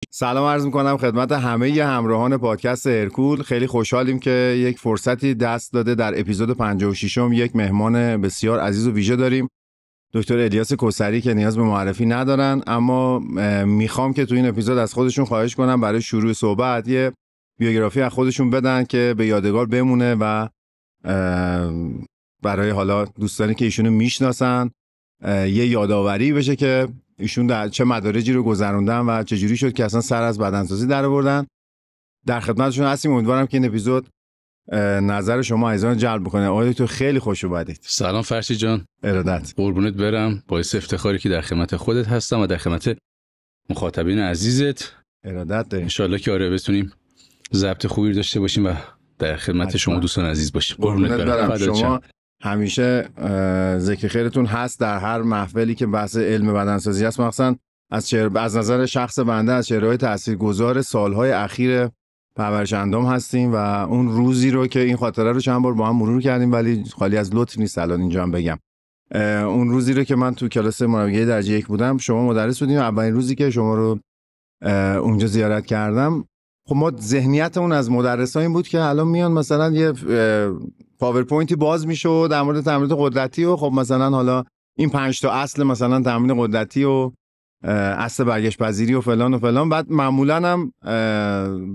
سلام عرض میکنم خدمت همه همراهان پادکست هرکول. خیلی خوشحالیم که یک فرصتی دست داده در اپیزود 56 یک مهمان بسیار عزیز و ویژه داریم، دکتر الیاس کوثری، که نیاز به معرفی ندارن، اما میخوام که تو این اپیزود از خودشون خواهش کنم برای شروع صحبت یه بیوگرافی از خودشون بدن که به یادگار بمونه و برای حالا دوستانی که ایشونو میشناسن یه یادآوری بشه که ایشون در چه مدارجی رو گذروندن و چه جوری شد که اصلا سر از بدنسازی در آوردن. در خدمتشون هستیم، امیدوارم که این اپیزود نظر شما عزیزان جلب بکنه. آقای دکتر خیلی خوش اومدید. سلام فرشید جان. ارادت. قربونت برم. باعث افتخاری که در خدمت خودت هستم و در خدمت مخاطبین عزیزت. ارادت داریم. ان شاءالله که آره بتونیم ضبط خوبی داشته باشیم و در خدمت شما دوستان عزیز باشیم. قربونت برم. شما همیشه ذکر خیرتون هست در هر محفلی که بحث علم بدنسازی است، مثلا از نظر شخص بنده از چهره‌های تاثیرگذار سالهای اخیر پرورش اندام هستیم و اون روزی رو که این خاطره رو چند بار با هم مرور کردیم ولی خالی از لطف نیست الان اینجا هم بگم. اون روزی رو که من تو کلاس مربیگری درجه 1 بودم، شما مدرس بودیم، اولین روزی که شما رو اونجا زیارت کردم، خب ما ذهنیتمون از مدرسا این بود که الان میان مثلا یه پاورپوینتی باز میشه در مورد تمرینات قدرتی و خب مثلا حالا این 5 تا اصل مثلا تمرین قدرتی و اصل برگشت پذیری و فلان و فلان. بعد معمولا هم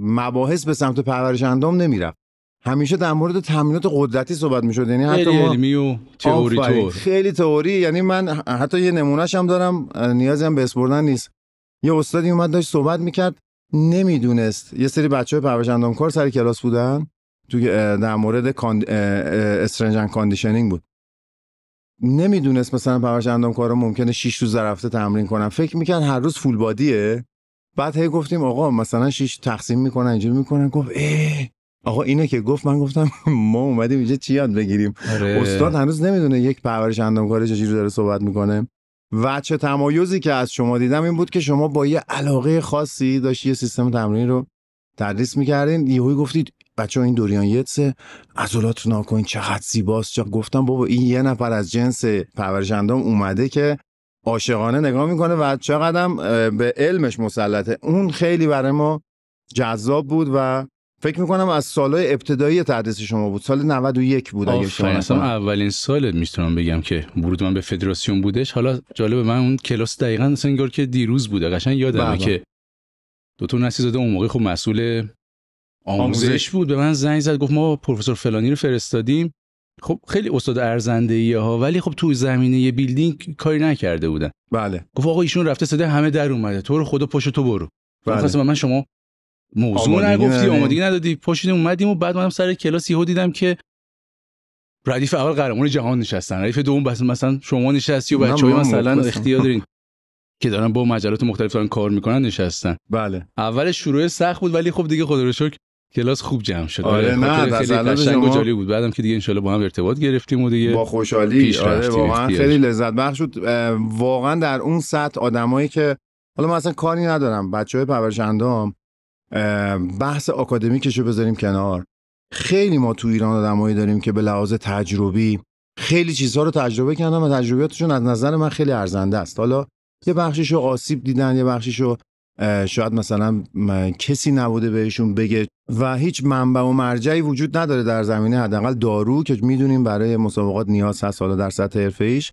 مباحث به سمت پرورش اندام نمیرفت، همیشه در مورد تمرینات قدرتی صحبت میشد، یعنی حتی علمی و تئوری طور، خیلی تئوری. یعنی من حتی یه نمونهش هم دارم، نیازی هم به اسپردن نیست. یه استادی اومد داشت صحبت میکرد، نمیدونست یه سری بچه‌های پرورش اندامکار سر کلاس بودن تو در مورد استرنجن کاندیشنینگ بود، نمیدونست مثلا پرورش اندامکارا ممکنه 6 روز در هفته تمرین کنن، فکر میکنن هر روز فول بادیه. بعد هی گفتیم آقا مثلا 6 تقسیم میکنن اینجوری میکنن، گفت آقا اینه که گفت. من گفتم ما اومدیم اینجا چی یاد بگیریم؟ استاد هنوز نمیدونه یک پرورش اندامکار چجوری داره صحبت میکنه. و چه تمایزی که از شما دیدم این بود که شما با یه علاقه خاصی داشتی یه سیستم تمرینی رو تدریس میکردین. یهویی گفتید بچه‌ها این دوریان یتس عضلات ناکن چقدر زیباست. چه گفتم بابا این یه نفر از جنس پرورش اندام اومده که عاشقانه نگاه میکنه و چقدرم به علمش مسلطه. اون خیلی برای ما جذاب بود و فکر میکنم از سالهای ابتدایی تدریس شما بود، سال 91 بود اگه اشتباه نکنم. اولین سالت میتونم بگم که ورود من به فدراسیون بودش. حالا جالبه من اون کلاس دقیقاً مثلا انگار که دیروز بوده، قشنگ یادمه که دکتر نصیرزاده اون موقع خب مسئول آموزش بود، به من زنگ زد گفت ما پروفسور فلانی رو فرستادیم. خب خیلی استاد ارزنده‌ایه ها، ولی خب تو زمینه بیلدینگ کاری نکرده بودن. بله. گفت آقا ایشون رفته صدا همه در اومده، تو رو خدا پاشو تو برو. بله. من شما موضوع نگفتی، آمادگی ندادی، پاشیدیم اومدیم و بعد منم سر کلاس یهو دیدم که ردیف اول قهرمان جهان نشستن، ردیف دوم مثلا شما نشستی و بچه‌های مثلا اختیار دارین که دارن با مجلات مختلف دارن کار میکنن نشستن. بله. اولش شروع سخت بود ولی خب دیگه خدا رو شکر کلاس خوب جمع شد. آره نه خیلی قشنگ و جالب بود. بعدم که دیگه ان شاءالله با هم ارتباط گرفتیم و دیگه با خوشحالی آره واقعا خیلی لذت بخش شد. واقعا در اون سطح آدمایی که حالا من اصلا کاری ندارم، بچهای پرورش اندام، بحث آکادمیکشو بذاریم کنار، خیلی ما تو ایران آدمایی داریم که به لحاظ تجربی خیلی چیزها رو تجربه کردن و تجربیاتشون از نظر من خیلی ارزنده است. حالا یه بخشیشو آسیب دیدن، یه بخشیشو شاید مثلا کسی نبوده بهشون بگه و هیچ منبع و مرجعی وجود نداره در زمینه حداقل دارو که میدونیم برای مسابقات نیاز هست حالا در سطح حرفه‌ایش.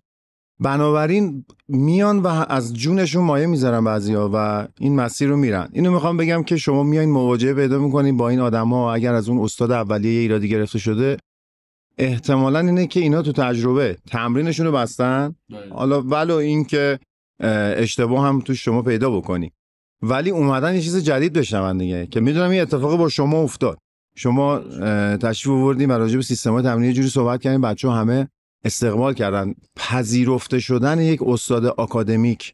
بنابراین میان و از جونشون مایه میذارن بعضیا و این مسیر رو میرن. اینو میخوام بگم که شما میایین مواجهه پیدا میکنین با این آدما، اگر از اون استاد اولیه ایرادی گرفته شده احتمالاً اینه که اینا تو تجربه تمرینشون رو بستن، حالا ولو این که اشتباه هم تو شما پیدا بکنی، ولی اومدن یه چیز جدید بشنون دیگه که میدونم این اتفاق با شما افتاد. شما تشریف آوردین و راجع به سیستم‌های تمرینی یه جوری صحبت کردین، بچه‌ها همه استقبال کردن. پذیرفته شدن یک استاد آکادمیک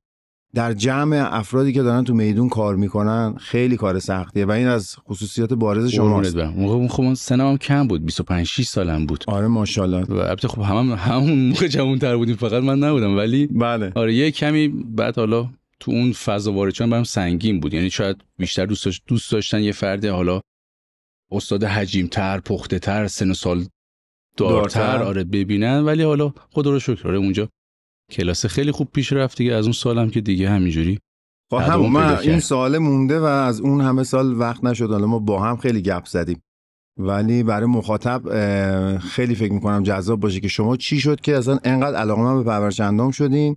در جمع افرادی که دارن تو میدون کار میکنن خیلی کار سختیه و این از خصوصیات بارز شماست. موقع خب سنم کم بود، 25 6 سالم بود. آره ماشاءالله. و البته خب همون موقع جوان‌تر بودیم، فقط من نبودم، ولی بله. آره یه کمی بعد حالا تو اون فضا وارد شدن برام سنگین بود. یعنی شاید بیشتر دوست داشتن یه فرد حالا استاد حجیم‌تر، پخته‌تر، سن و سال دارتر آره ببینن، ولی حالا خدا رو شکر آره اونجا کلاس خیلی خوب پیش رفت دیگه. از اون سالم که دیگه همینجوری من این سوال مونده و از اون همه سال وقت نشد. حالا ما با هم خیلی گپ زدیم، ولی برای مخاطب خیلی فکر میکنم جذاب باشه که شما چی شد که اصلا انقدر علاقه‌مند به پرورش اندام شدین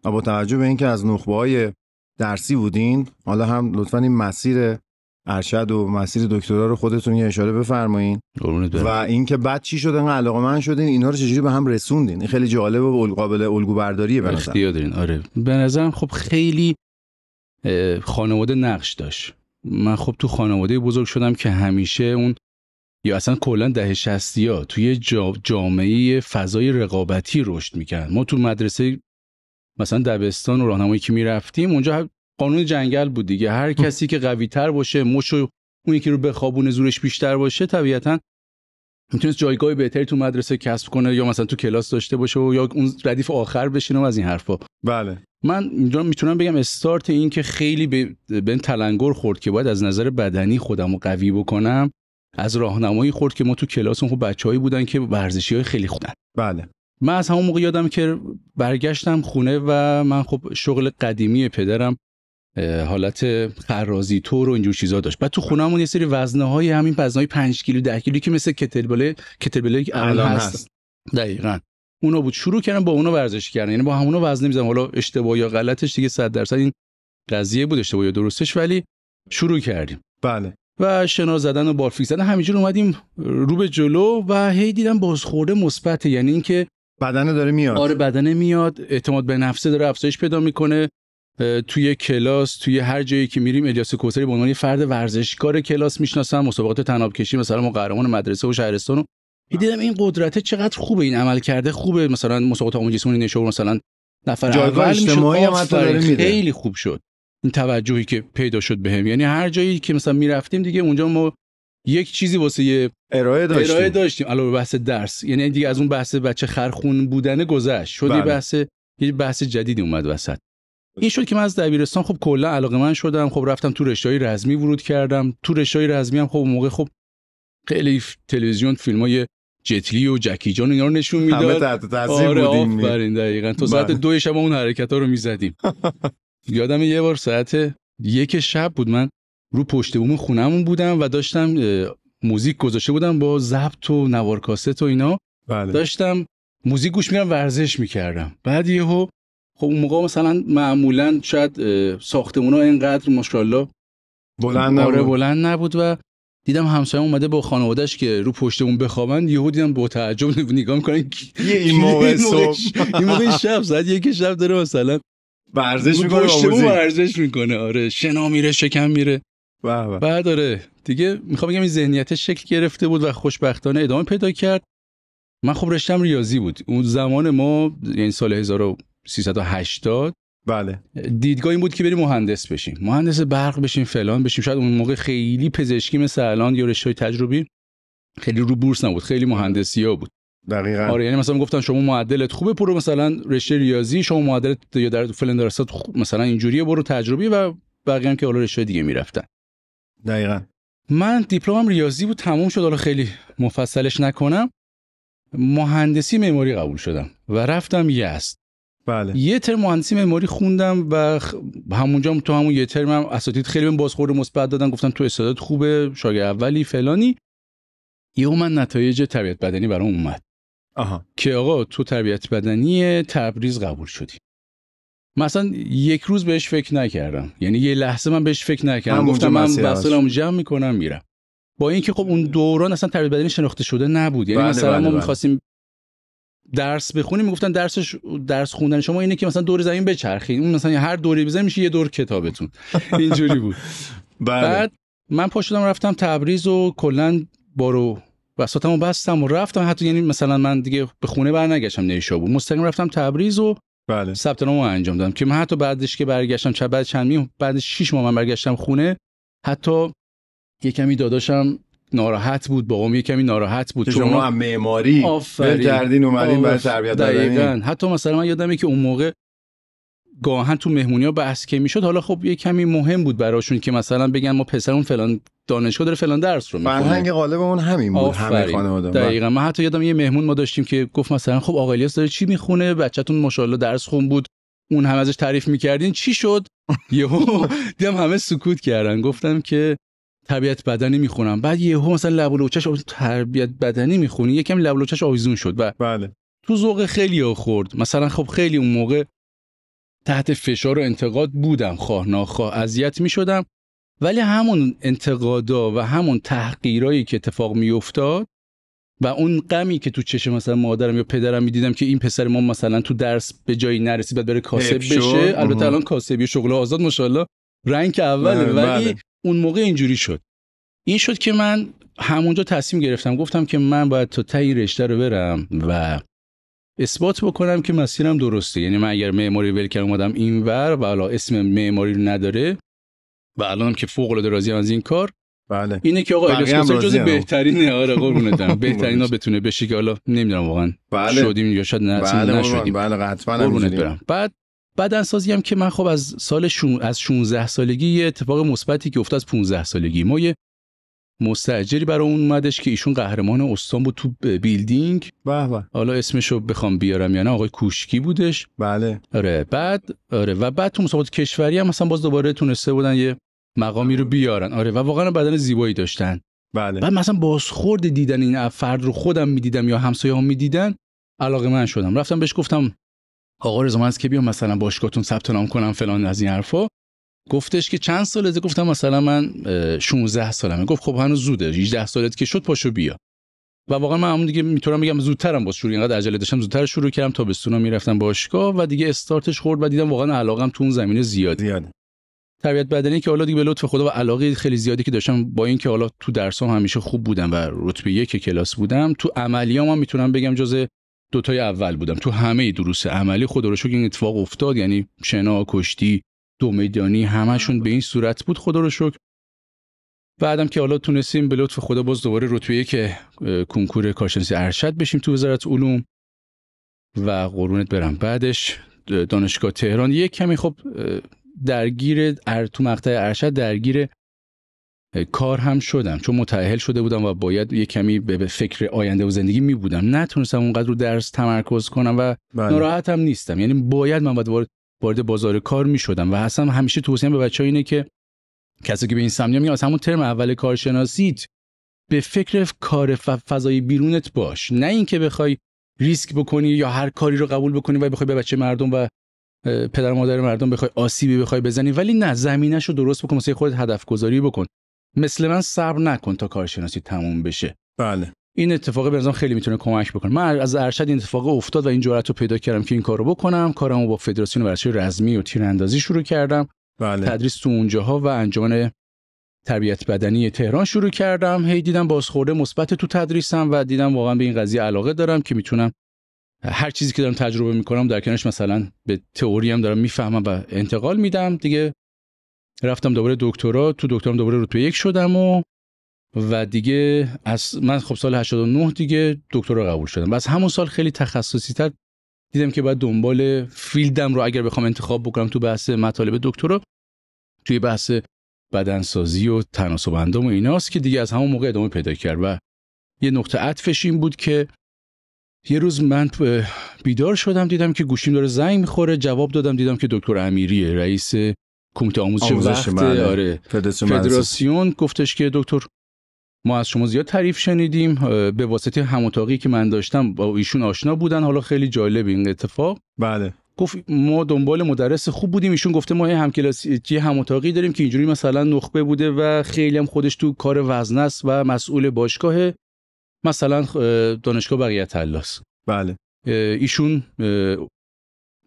و با توجه به اینکه از نخبه‌های درسی بودین، حالا هم لطفاً این مسیر ارشد و مسیر دکترا رو خودتون یه اشاره بفرمایید و اینکه بعد چی شد انقدر علاقه‌مند شدین، اینا رو چجوری به هم رسوندین. این خیلی جالب و قابل الگو برداریه به نظر. آره به نظرم خب خیلی خانواده نقش داشت. من خب تو خانواده بزرگ شدم که همیشه اون یا اصلا کلا دهه 60 توی جامعه فضای رقابتی رشد می‌کرد. ما تو مدرسه مثلا دبستان و راهنمایی که میرفتیم اونجا قانون جنگل بود دیگه. هر کسی که قوی‌تر باشه، مشو اون یکی رو بخوابونه زورش بیشتر باشه، طبیعتاً میتونست جایگاه بهتری تو مدرسه کسب کنه یا مثلا تو کلاس داشته باشه و یا اون ردیف آخر بشینه و از این حرفا. بله. من اینجا میتونم بگم استارت این که خیلی به این تلنگر خورد که باید از نظر بدنی خودم رو قوی بکنم، از راهنمایی خورد که ما تو کلاسمون خب بچه‌هایی بودن که ورزشی‌های خیلی خوبن. بله. من از همون موقع یادم که برگشتم خونه و من خب شغل قدیمی پدرم حالت خرازی تور و اینجور چیزا داشت. بعد تو خونه‌مون یه سری وزنه‌های همین وزنه‌های 5 کیلو 10 کیلو که مثل کتلبل الان هست. دقیقاً اونا بود. شروع کردم با اونا ورزش کردن، یعنی با همونا وزن می‌زدم. حالا اشتباه یا غلطش دیگه 100% این قضیه بود، اشتباه یا درستش، ولی شروع کردیم. بله. و شنا زدن و بارفیک زدن همینجور اومدیم رو به جلو و هی دیدم بازخورده مثبته، یعنی اینکه بدنه داره میاد. آره بدنه میاد، اعتماد به نفسه داره افزایش پیدا میکنه. توی کلاس، توی هر جایی که میریم الیاس کوثری به عنوان فرد ورزشکار کلاس میشناسم. مسابقات طناب کشی مثلا ما قهرمان مدرسه و شهرستانو دیدم. این قدرت چقدر خوبه، این عمل کرده خوبه. مثلا مسابقات عمومی جسمانی نشور مثلا نفر اول میشد، خیلی خوب شد این توجهی که پیدا شد بهم. یعنی هر جایی که مثلا میرفتیم دیگه اونجا ما یک چیزی واسه ارائه داشتیم علاوه به بحث درس. یعنی دیگه از اون بحث بچه خرخون بودن گذشت، شد یه بحث جدیدی اومد وسط. این شد که من از دبیرستان خب کلا علاقه‌مند شدم. خب رفتم تو رشته‌های رزمی ورود کردم. تو رشته‌های رزمی هم خب اون موقع خب خیلی تلویزیون فیلمای جتلی و جکی جان اینا رو نشون میداد. همه تحت تاثیر بودیم. آفرین دقیقاً. تا ساعت 2 شب اون حرکت‌ها رو می‌زدیم. یادم یه بار ساعت 1 شب بود، من رو پشت بوم خونمون بودم و داشتم موزیک گذاشته بودم با ضبط و نوار کاست و اینا. بله. داشتم موزیک گوش می‌کردم، ورزش می‌کردم. بعد یهو خب اون موقع مثلا معمولاً شاید ساختمونا اینقدر ماشاءالله بلند نبود و دیدم همسایه اومده با خانواده‌اش که رو پشتمون بخوابن. یهو دیدم با تعجب نگاه می‌کنن این موقع صبح این موقع شب ساعت 1 شب داره مثلا ورزش میکنه. آره شنا میره، شکم میره. بعد آره دیگه میخوام بگم این ذهنیت شکل گرفته بود و خوشبختانه ادامه پیدا کرد. من خب رشتم ریاضی بود اون زمان ما، یعنی سال 1380. بله. دیدگاه این بود که بریم مهندس بشیم، مهندس برق بشیم، فلان بشیم. شاید اون موقع خیلی پزشکی مثل الان یا رشته‌های تجربی خیلی رو بورس نبود، خیلی مهندسی‌ها بود. دقیقاً. آره یعنی مثلا گفتن شما معدلت خوبه برو مثلا رشته ریاضی، شما معدلت یا در فلان درصد مثلا اینجوریه برو تجربی، و بقیه هم که حالا رشته دیگه میرفتن. دقیقاً. من دیپلمم ریاضی بود، تموم شد. حالا خیلی مفصلش نکنم، مهندسی معماری قبول شدم و رفتم یزد. بله. یه ترم مهندسی معماری خوندم و همونجا تو همون یه ترم هم اساتید خیلی بهم بازخورد مثبت دادن، گفتن تو استعداد خوبه، شاگرد اولی فلانی. یهو من نتایج تربیت بدنی برام اومد. که آقا تو تربیت بدنی تبریز قبول شدی. مثلا یک روز بهش فکر نکردم، یعنی یه لحظه من بهش فکر نکردم، گفتم من وسایلمو جمع میکنم میرم. با اینکه خب اون دوران اصلا تربیت بدنی شناخته شده نبود. یعنی مثلا ما می‌خواستیم درس بخونیم، میگفتن درس خوندن شما اینه که مثلا دور زمین بچرخید، اون مثلا هر دوری بزنید میشه یه دور کتابتون. اینجوری بود. بعد من پا شدم رفتم تبریز و کلا بارو بساطمو بستم و رفتم. حتی یعنی مثلا من دیگه به خونه برنگشتم نیشابور، مستقیم رفتم تبریز و ثبت نامو انجام دادم. که من حتی بعدش که برگشتم بعد چند ماه، بعد 6 ماه من برگشتم خونه، حتی یه کمی داداشم ناراحت بود، بابام یه کمی ناراحت بود، چون شما هم معماری کردین اومدین برای تربیت بدنی. حتی مثلا من یادمه که اون موقع گاهن تو مهمونی‌ها بحث که میشد، حالا خب یه کمی مهم بود براشون که مثلا بگن ما پسرمون فلان دانشگاه داره فلان درس رو میخونه. فرهنگ غالبمون همین بود، همه خانواده. دقیقاً. من حتی یادم یه مهمون ما داشتیم که گفت مثلا خب آقا الیاس داره چی میخونه، بچه‌تون ماشاءالله درس خون بود، اون هم ازش تعریف میکردین، چی شد؟ یهو دیدم همه سکوت کردن، گفتم که تربیت بدنی میخونم. بعد یهو مثلا لب و لوچش تربیت بدنی میخونی، یکم لب و لوچش آویزون شد و بله تو ذوق خیلی‌ها خورد. مثلا خب خیلی اون موقع تحت فشار و انتقاد بودم، خواه ناخواه اذیت میشدم، ولی همون انتقادا و همون تحقیرایی که اتفاق میافتاد و اون غمی که تو چشم مثلا مادرم یا پدرم میدیدم که این پسر ما مثلا تو درس به جایی نرسید بعد بره کاسب بشه، البته الان کاسبی شغل آزاد ماشاءالله رنگ اوله، ولی اون موقع اینجوری شد. این شد که من همونجا تصمیم گرفتم، گفتم که من باید تا ته این رشته رو برم و اثبات بکنم که مسیرم درسته. یعنی من اگر معماری ول کردم اومدم اینور و حالا اسم معماری رو نداره و الانم که فوق العاده راضی‌ام از این کار، بله اینه که آقا الیاس جز بهترین قربونت برم بهترینا بتونه بشه که حالا نمیدونم واقعا شدیم یا شاید نشدیم. بله قطعاً نمی‌دونم. بدنسازی هم که من خب از سال از 16 سالگی یه اتفاق مثبتی که افتاد از 15 سالگی، ما یه مستاجری برای اون اومدش که ایشون قهرمان استان بود تو بیلدینگ. حالا اسمشو بخوام بیارم یا نه، آقای کوشکی بودش. بله و بعد تو مسابقات کشوری هم مثلا باز دوباره تونسته بودن یه مقامی رو بیارن. و واقعا بدن زیبایی داشتن. بله. بعد مثلا بازخورد دیدن این فرد رو خودم میدیدم یا همسایه‌ها میدیدن، علاقه من شدم. رفتم بهش گفتم آقا رضا من از که بیام مثلا باشگاهتون ثبت نام کنم فلان از این حرفا. گفتش که چند سالته؟ گفتم مثلا من 16 سالمه. گفت خب هنوز زوده، 18 سالت که شد پاشو بیا. و واقعا من همون دیگه میتونم بگم زودترم باز شروع، اینقدر عجله داشتم زودتر شروع کردم، تابستونا میرفتم باشگاه و دیگه استارتش خورد و دیدم واقعا علاقم تو اون زمینه زیاده. تربیت بدنی که حالا دیگه به لطف خدا و علاقه خیلی زیادی که داشتم، با این که حالا تو درسام همیشه خوب بودم و رتبه 1 کلاس بودم، تو عملیام هم میتونم بگم جز دوتای اول بودم. تو همه دروس عملی خدا رو شکر این اتفاق افتاد، یعنی شنا، کشتی، دو میدانی همشون به این صورت بود خدا رو شکر. بعدم که حالا تونستیم به لطف خدا باز دوباره رتبه 1 کنکور کارشناسی ارشد بشیم تو وزارت علوم و قربونت برم. بعدش دانشگاه تهران یک کمی خب درگیر تو مقطع ارشد درگیر کار هم شدم، چون متأهل شده بودم و باید یک کمی به فکر آینده و زندگی می بودم. نتونستم اونقدر رو درس تمرکز کنم و ناراحت هم نیستم، یعنی باید من وارد بازار کار می شدم. و اصلا همیشه توصیه‌ام به بچه‌ها اینه که کسی که به این سمت میاد از همون ترم اول کارشناسیت به فکر کار فضای بیرونت باش، نه اینکه بخوای ریسک بکنی یا هر کاری رو قبول بکنی و بخوای به بچه مردم و پدر مادر مردم بخوای آسیبی بخوای بزنی، ولی نه، زمینه‌شو درست بکن، واسه خودت هدف گذاری بکن. مثل من صبر نکن تا کارشناسی تموم بشه. بله. این اتفاق به نظرم خیلی میتونه کمک بکنه. من از ارشد این اتفاق افتاد و این جرأت رو پیدا کردم که این کارو بکنم. کارمو با فدراسیون ورزش رزمی و تیراندازی شروع کردم. بله. تدریس تو اونجاها و انجمن تربیت بدنی تهران شروع کردم. هی دیدم بازخورده مثبت تو تدریسم و دیدم واقعا به این قضیه علاقه دارم که میتونم هر چیزی که دارم تجربه میکنم در کنارش مثلا به تئوری هم دارم میفهمم و انتقال میدم. دیگه رفتم دوباره دکترا، تو دکترام دوباره رتبه 1 شدم و دیگه از من خب سال 89 دیگه دکترا قبول شدم. و از همون سال خیلی تخصصی تر دیدم که باید دنبال فیلدم رو اگر بخوام انتخاب بکنم تو بحث مطالب دکترا توی بحث بدنسازی و تناسب اندام و ایناست که دیگه از همون موقع ادامه پیدا کرد. و یه نقطه عطفش این بود که یه روز من بیدار شدم دیدم که گوشیم داره زنگ میخوره، جواب دادم دیدم که دکتر امیری رئیس کمیته آموزش وقت فدراسیون گفتش که دکتر ما از شما زیاد تعریف شنیدیم، به واسطه هماتاقی که من داشتم با ایشون آشنا بودن. حالا خیلی جالب این اتفاق. بله. گفت ما دنبال مدرس خوب بودیم، ایشون گفته ما همکلاسی هماتاقی داریم که اینجوری مثلا نخبه بوده و خیلی هم خودش تو کار وزنه است و مسئول باشگاه مثلا دانشگاه بقیت الله است. بله. ایشون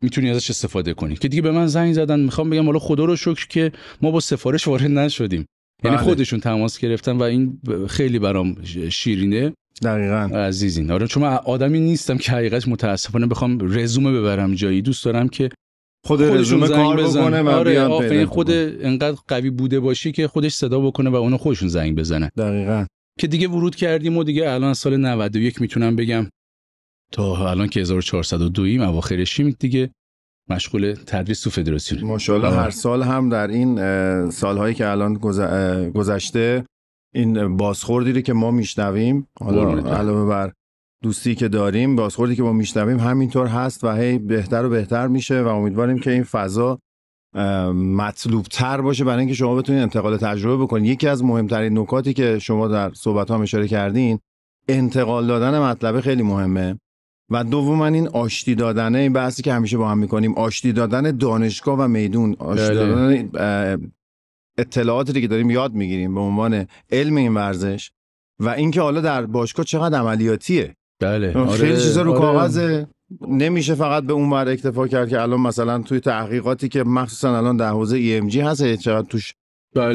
میتونی ازش استفاده کنی. که دیگه به من زنگ زدن. میخوام بگم حالا خدا رو شکر که ما با سفارش وارد نشدیم. یعنی خودشون تماس گرفتن و این خیلی برام شیرینه. دقیقاً عزیزین. آره چون من آدمی نیستم که حقیقت متاسفانه بخوام رزومه ببرم جایی. دوست دارم که خود رزومه کار بکنه و بیاد پیدا خود انقدر قوی بوده باشی که خودش صدا بکنه و اونو خودشون زنگ بزنه. دقیقاً. که دیگه ورود کردیم و دیگه الان سال 91 میتونم بگم تا الان که 1402 اواخرشیم دیگه مشغول تدریس تو فدراسیون. ماشاءالله هر سال هم در این سالهایی که الان گذشته این بازخوردی که ما میشنویم، حالا علاوه بر دوستی که داریم، بازخوردی که ما میشنویم همینطور هست و هی بهتر و بهتر میشه و امیدواریم که این فضا مطلوب تر باشه برای اینکه شما بتونید انتقال تجربه بکنید. یکی از مهمترین نکاتی که شما در صحبت ها اشاره کردین، انتقال دادن مطلب خیلی مهمه. و دوم این آشتی دادنه، این بحثی که همیشه با هم میکنیم، آشتی دادن دانشگاه و میدون، آشتی دادن اطلاعاتی که داریم یاد میگیریم به عنوان علم این ورزش و اینکه حالا در باشگاه چقدر عملیاتیه. بله. خیلی چیزا رو کاغذه، نمیشه فقط به اون ور اکتفا کرد که الان مثلا توی تحقیقاتی که مخصوصا الان در حوزه EMG هست چقدر توش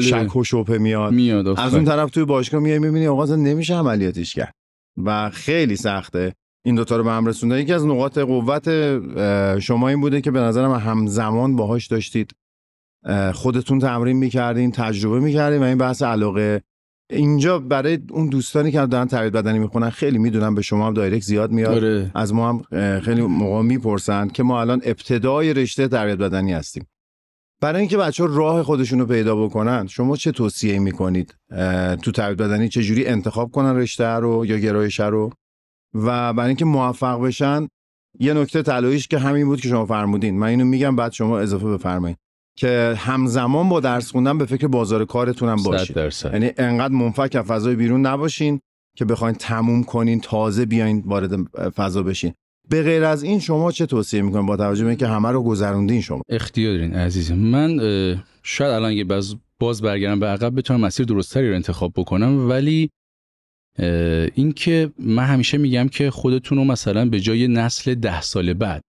شک و شبهه میاد. از اون طرف توی باشگاه میای میبینی آقا نمیشه عملیاتش کرد و خیلی سخته این دوتا رو به هم رسوندن. یکی از نقاط قوت شما این بوده که به نظرم همزمان باهاش داشتید خودتون تمرین میکردین، تجربه میکردین و این بحث علاقه اینجا برای اون دوستانی که دارن تربیت بدنی میخونن خیلی میدونم به شما هم دایرکت زیاد میاد. از ما هم خیلی موقع میپرسن که ما الان ابتدای رشته تربیت بدنی هستیم. برای اینکه بچه‌ها راه خودشون رو پیدا بکنن شما چه توصیه‌ای میکنید تو تربیت بدنی؟ چه جوری انتخاب کنن رشته رو یا گرایش رو؟ و برای اینکه موفق بشن یه نکته طلاییش که همین بود که شما فرمودین، من اینو میگم بعد شما اضافه بفرمایید، که همزمان با درس خوندن به فکر بازار کارتون هم باشین. یعنی انقدر منفک از فضای بیرون نباشین که بخواید تموم کنین تازه بیاین وارد فضا بشین. به غیر از این شما چه توصیه میکنین با توجه به اینکه همه رو گذروندین؟ شما اختیار دارین عزیزم. من شاید الان یه باز برگردم به عقب بتونم مسیر درستری رو انتخاب بکنم، ولی این که من همیشه میگم که خودتون رو مثلا به جای نسل 10 سال بعد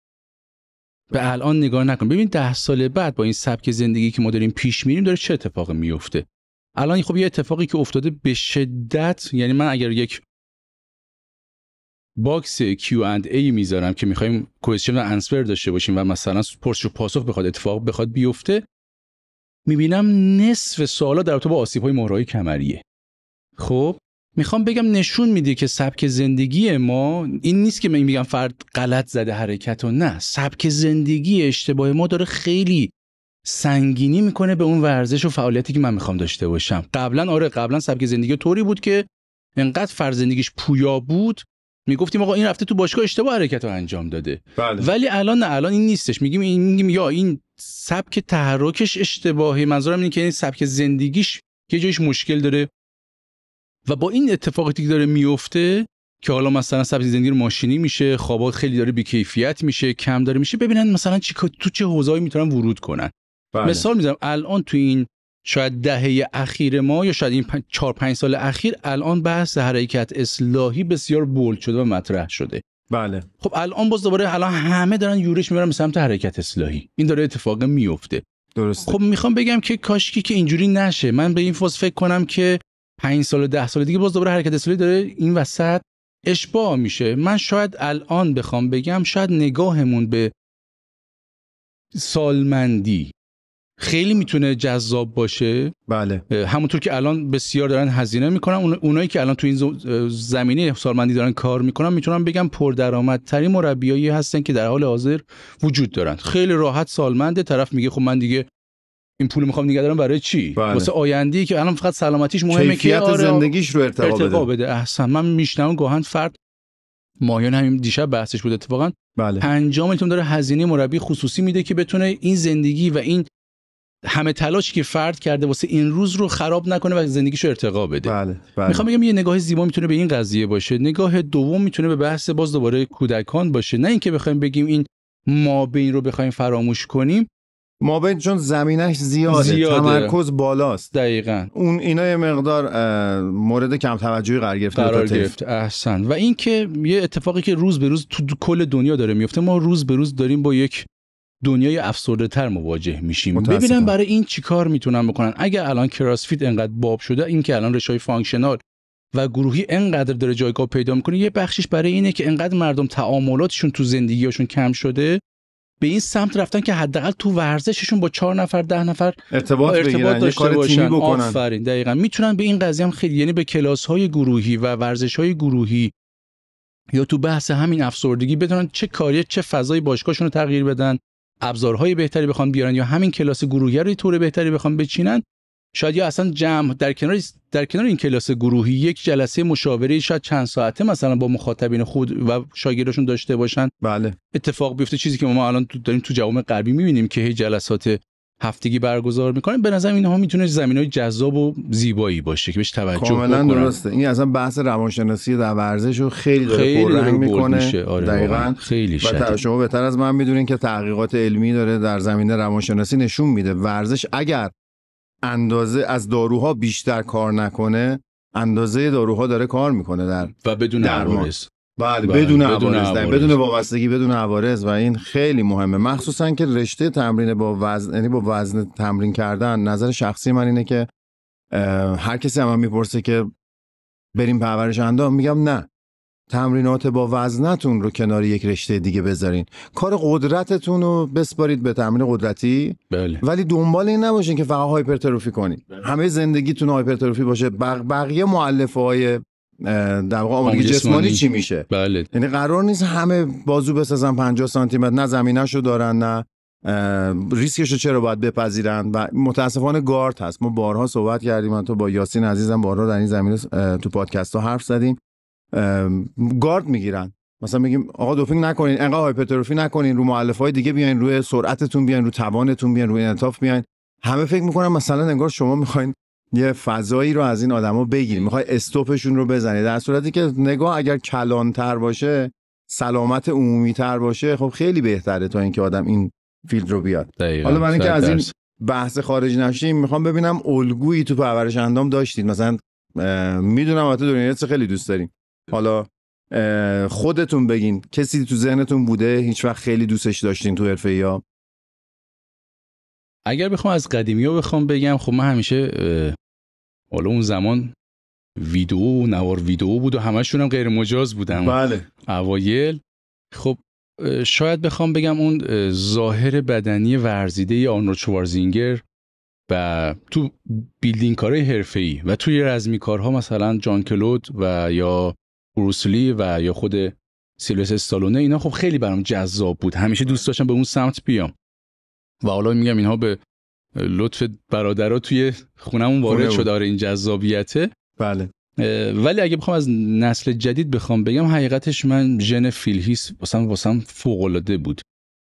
به الان نگاه نکن. ببین 10 سال بعد با این سبک زندگی که ما داریم پیش میریم داره چه اتفاقی میفته. الان خب یه اتفاقی که افتاده به شدت، یعنی من اگر یک باکس Q&A میذارم که میخوایم کوئسچن و انسور داشته باشیم و مثلا پرسش و پاسخ بخواد بیفته، میبینم نصف سوالا در رابطه با آسیب‌های مهره‌های کمریه. خب میخوام بگم نشون میده که سبک زندگی ما این نیست که من میگم فرد غلط زده حرکت و نه، سبک زندگی اشتباه ما داره خیلی سنگینی میکنه به اون ورزش و فعالیتی که من میخوام داشته باشم. قبلا سبک زندگی طوری بود که انقدر فرد زندگیش پویا بود میگفتیم آقا این رفته تو باشگاه اشتباه حرکت رو انجام داده. بله. ولی الان این نیستش. میگیم یا این سبک تحرکش اشتباهه، منظورم اینه که این سبک زندگیش یه جایش مشکل داره و با این اتفاقاتی که داره میفته که حالا مثلا سبک زندگی ماشینی میشه، خوابات خیلی داره بی‌کیفیت میشه، کم داره میشه، ببینن مثلا تو چه حوزه‌ای میتونن ورود کنن. بله. مثال میزنم الان تو این شاید دهه اخیر ما یا شاید این 4-5 سال اخیر الان بحث حرکت اصلاحی بسیار بولد شده و مطرح شده. بله. خب الان باز دوباره الان همه دارن یورش میبرن به سمت حرکت اصلاحی. این داره اتفاق میفته. درسته. خب میخوام بگم که کاشکی که اینجوری نشه. من به این فاز فکر کنم که 5 سال و 10 سال دیگه باز دوباره حرکت اصلاحی داره این وسط اشباع میشه. من شاید الان بخوام بگم شاید نگاهمون به سالمندی خیلی میتونه جذاب باشه. بله. همونطور که الان بسیار دارن هزینه میکنن، اونایی که الان تو این زمینه سالمندی دارن کار میکنن میتونم بگم پردرآمدترین مربیایی هستن که در حال حاضر وجود دارن. خیلی راحت سالمنده، طرف میگه خب من دیگه این پول میخوام نگه دارم برای چی؟ بله. واسه آینده‌ای که الان فقط سلامتیش مهمه که زندگیش رو ارتقا بده. احسن. من میشنم گاهن فرد ماهیان همین دیشب بحثش بود اتفاقا. بله. 5 میلیون داره هزینه مربی خصوصی میده که بتونه این زندگی و این همه تلاشی که فرد کرده واسه این روز رو خراب نکنه و زندگیشو ارتقا بده. بله. بله. میخوام بگم یه نگاه زیبا میتونه به این قضیه باشه. نگاه دوم میتونه به بحث باز دوباره کودکان باشه. نه اینکه بخوایم بگیم این مابین رو بخوایم فراموش کنیم. مابین چون زمینش زیاده. تمرکز بالاست. دقیقاً. اینا یه مقدار مورد کم توجهی قرار گرفته. احسن. و این که یه اتفاقی که روز به روز تو کل دنیا داره میفته، ما روز به روز داریم با یک دنیای افسرده تر مواجه میشیم. ببینم برای این چیکار میتونن بکنن. اگر الان کراسفیت انقدر باب شده، این که الان رشای فانکشنال و گروهی انقدر داره جایگاه پیدا میکنه، یه بخشش برای اینه که انقدر مردم تعاملاتشون تو زندگیشون کم شده، به این سمت رفتن که حداقل تو ورزششون با 4 نفر 10 نفر ارتباط داشته باشن. آفرین. دقیقاً. میتونن به این قضیه هم خیلی، یعنی به کلاس‌های گروهی و ورزش‌های گروهی یا تو بحث همین افسردگی بتونن چه کاری چه فضای باشگاهشون رو تغییر بدن، ابزارهای بهتری بخوان بیارن یا همین کلاس گروهی رو طور بهتری بخوان بچینن. شاید یا اصلا جمع در کنار این کلاس گروهی یک جلسه مشاوره شاید چند ساعته مثلا با مخاطبین خود و شاگرداشون داشته باشن. بله. اتفاق بیفته. چیزی که ما الان داریم تو جوامع غربی می‌بینیم که هی جلسات هفتگی برگزار میکنن، به نظر اینها میتونه زمینای جذاب و زیبایی باشه که بهش توجه بکنن. کاملا درسته. این اصلا بحث روانشناسی در ورزش رو خیلی داره پررنگ میکنه. آره دقیقاً خیلی و شما بهتر از من میدونین که تحقیقات علمی داره در زمینه روانشناسی نشون میده ورزش اگر اندازه از داروها بیشتر کار نکنه، اندازه داروها داره کار میکنه در و بدون عوارض. بله بدون عوارض، بدون وابستگی، بدون عوارض. و این خیلی مهمه، مخصوصا که رشته تمرین با وزن، یعنی با وزن تمرین کردن، نظر شخصی من اینه که هر کسی هم میپرسه که بریم پرورش اندام، میگم نه، تمرینات با وزنتون رو کنار یک رشته دیگه بذارین، کار قدرتتون رو بسپارید به تمرین قدرتی. بله. ولی دنبال این نباشین که فقط هایپرتروفی کنید. همه زندگیتون هایپرتروفی باشه. بقیه مؤلفه‌های در واقع آمادگی جسمانی چی میشه؟ بله. یعنی قرار نیست همه بازو بسازن 50 سانتی متر، نه زمینه‌شو دارن، نه ریسکشو چرا باید بپذیرن. و متاسفانه گارد هست. ما بارها صحبت کردیم، من تو با یاسین عزیزم بارها در این زمینه تو پادکست ها حرف زدیم. گارد میگیرن، مثلا میگیم آقا دوپینگ نکنین، انقدر هایپرتروفی نکنین، رو مؤلفه‌های دیگه بیاین، روی سرعتتون بیاین، رو توانتون بیاین، روی انعطاف بیاین. همه فکر میکنن مثلا انگار شما میخواین یه فضایی رو از این آدما بگیرید، میخوای استوپشون رو بزنید، در صورتی که نگاه اگر کلانتر باشه، سلامت عمومی تر باشه، خب خیلی بهتره تا اینکه آدم این فیلد رو بیاد. حالا من اینکه از این بحث خارج نشیم، میخوام ببینم الگویی تو پرورش اندام داشتید؟ مثلا میدونم البته دنیات خیلی دوست داریم، حالا خودتون بگین کسی تو ذهنتون بوده هیچ وقت خیلی دوستش داشتین تو حرفه‌ای‌ها؟ اگر بخوام از قدیمی‌ها بخوام بگم، خب من همیشه حالا اون زمان نوار ویدئو بود و همشون هم غیر مجاز بودن. بله. اوایل خب شاید بخوام بگم اون ظاهر بدنی ورزیده آرنولد شوارزنگر و تو بیلدینگ کارهای حرفه‌ای و توی رزمی کارها مثلا جان کلود و یا بروس لی و یا خود سیلوستر استالونه، اینا خب خیلی برام جذاب بود، همیشه دوست داشتم به اون سمت بیام. و حالا میگم اینها به لطف برادرها توی خونمون وارد شده این جذابیته. بله. ولی اگه بخوام از نسل جدید بخوام بگم، حقیقتش من ژن فیل هیس واسم فوق‌العاده بود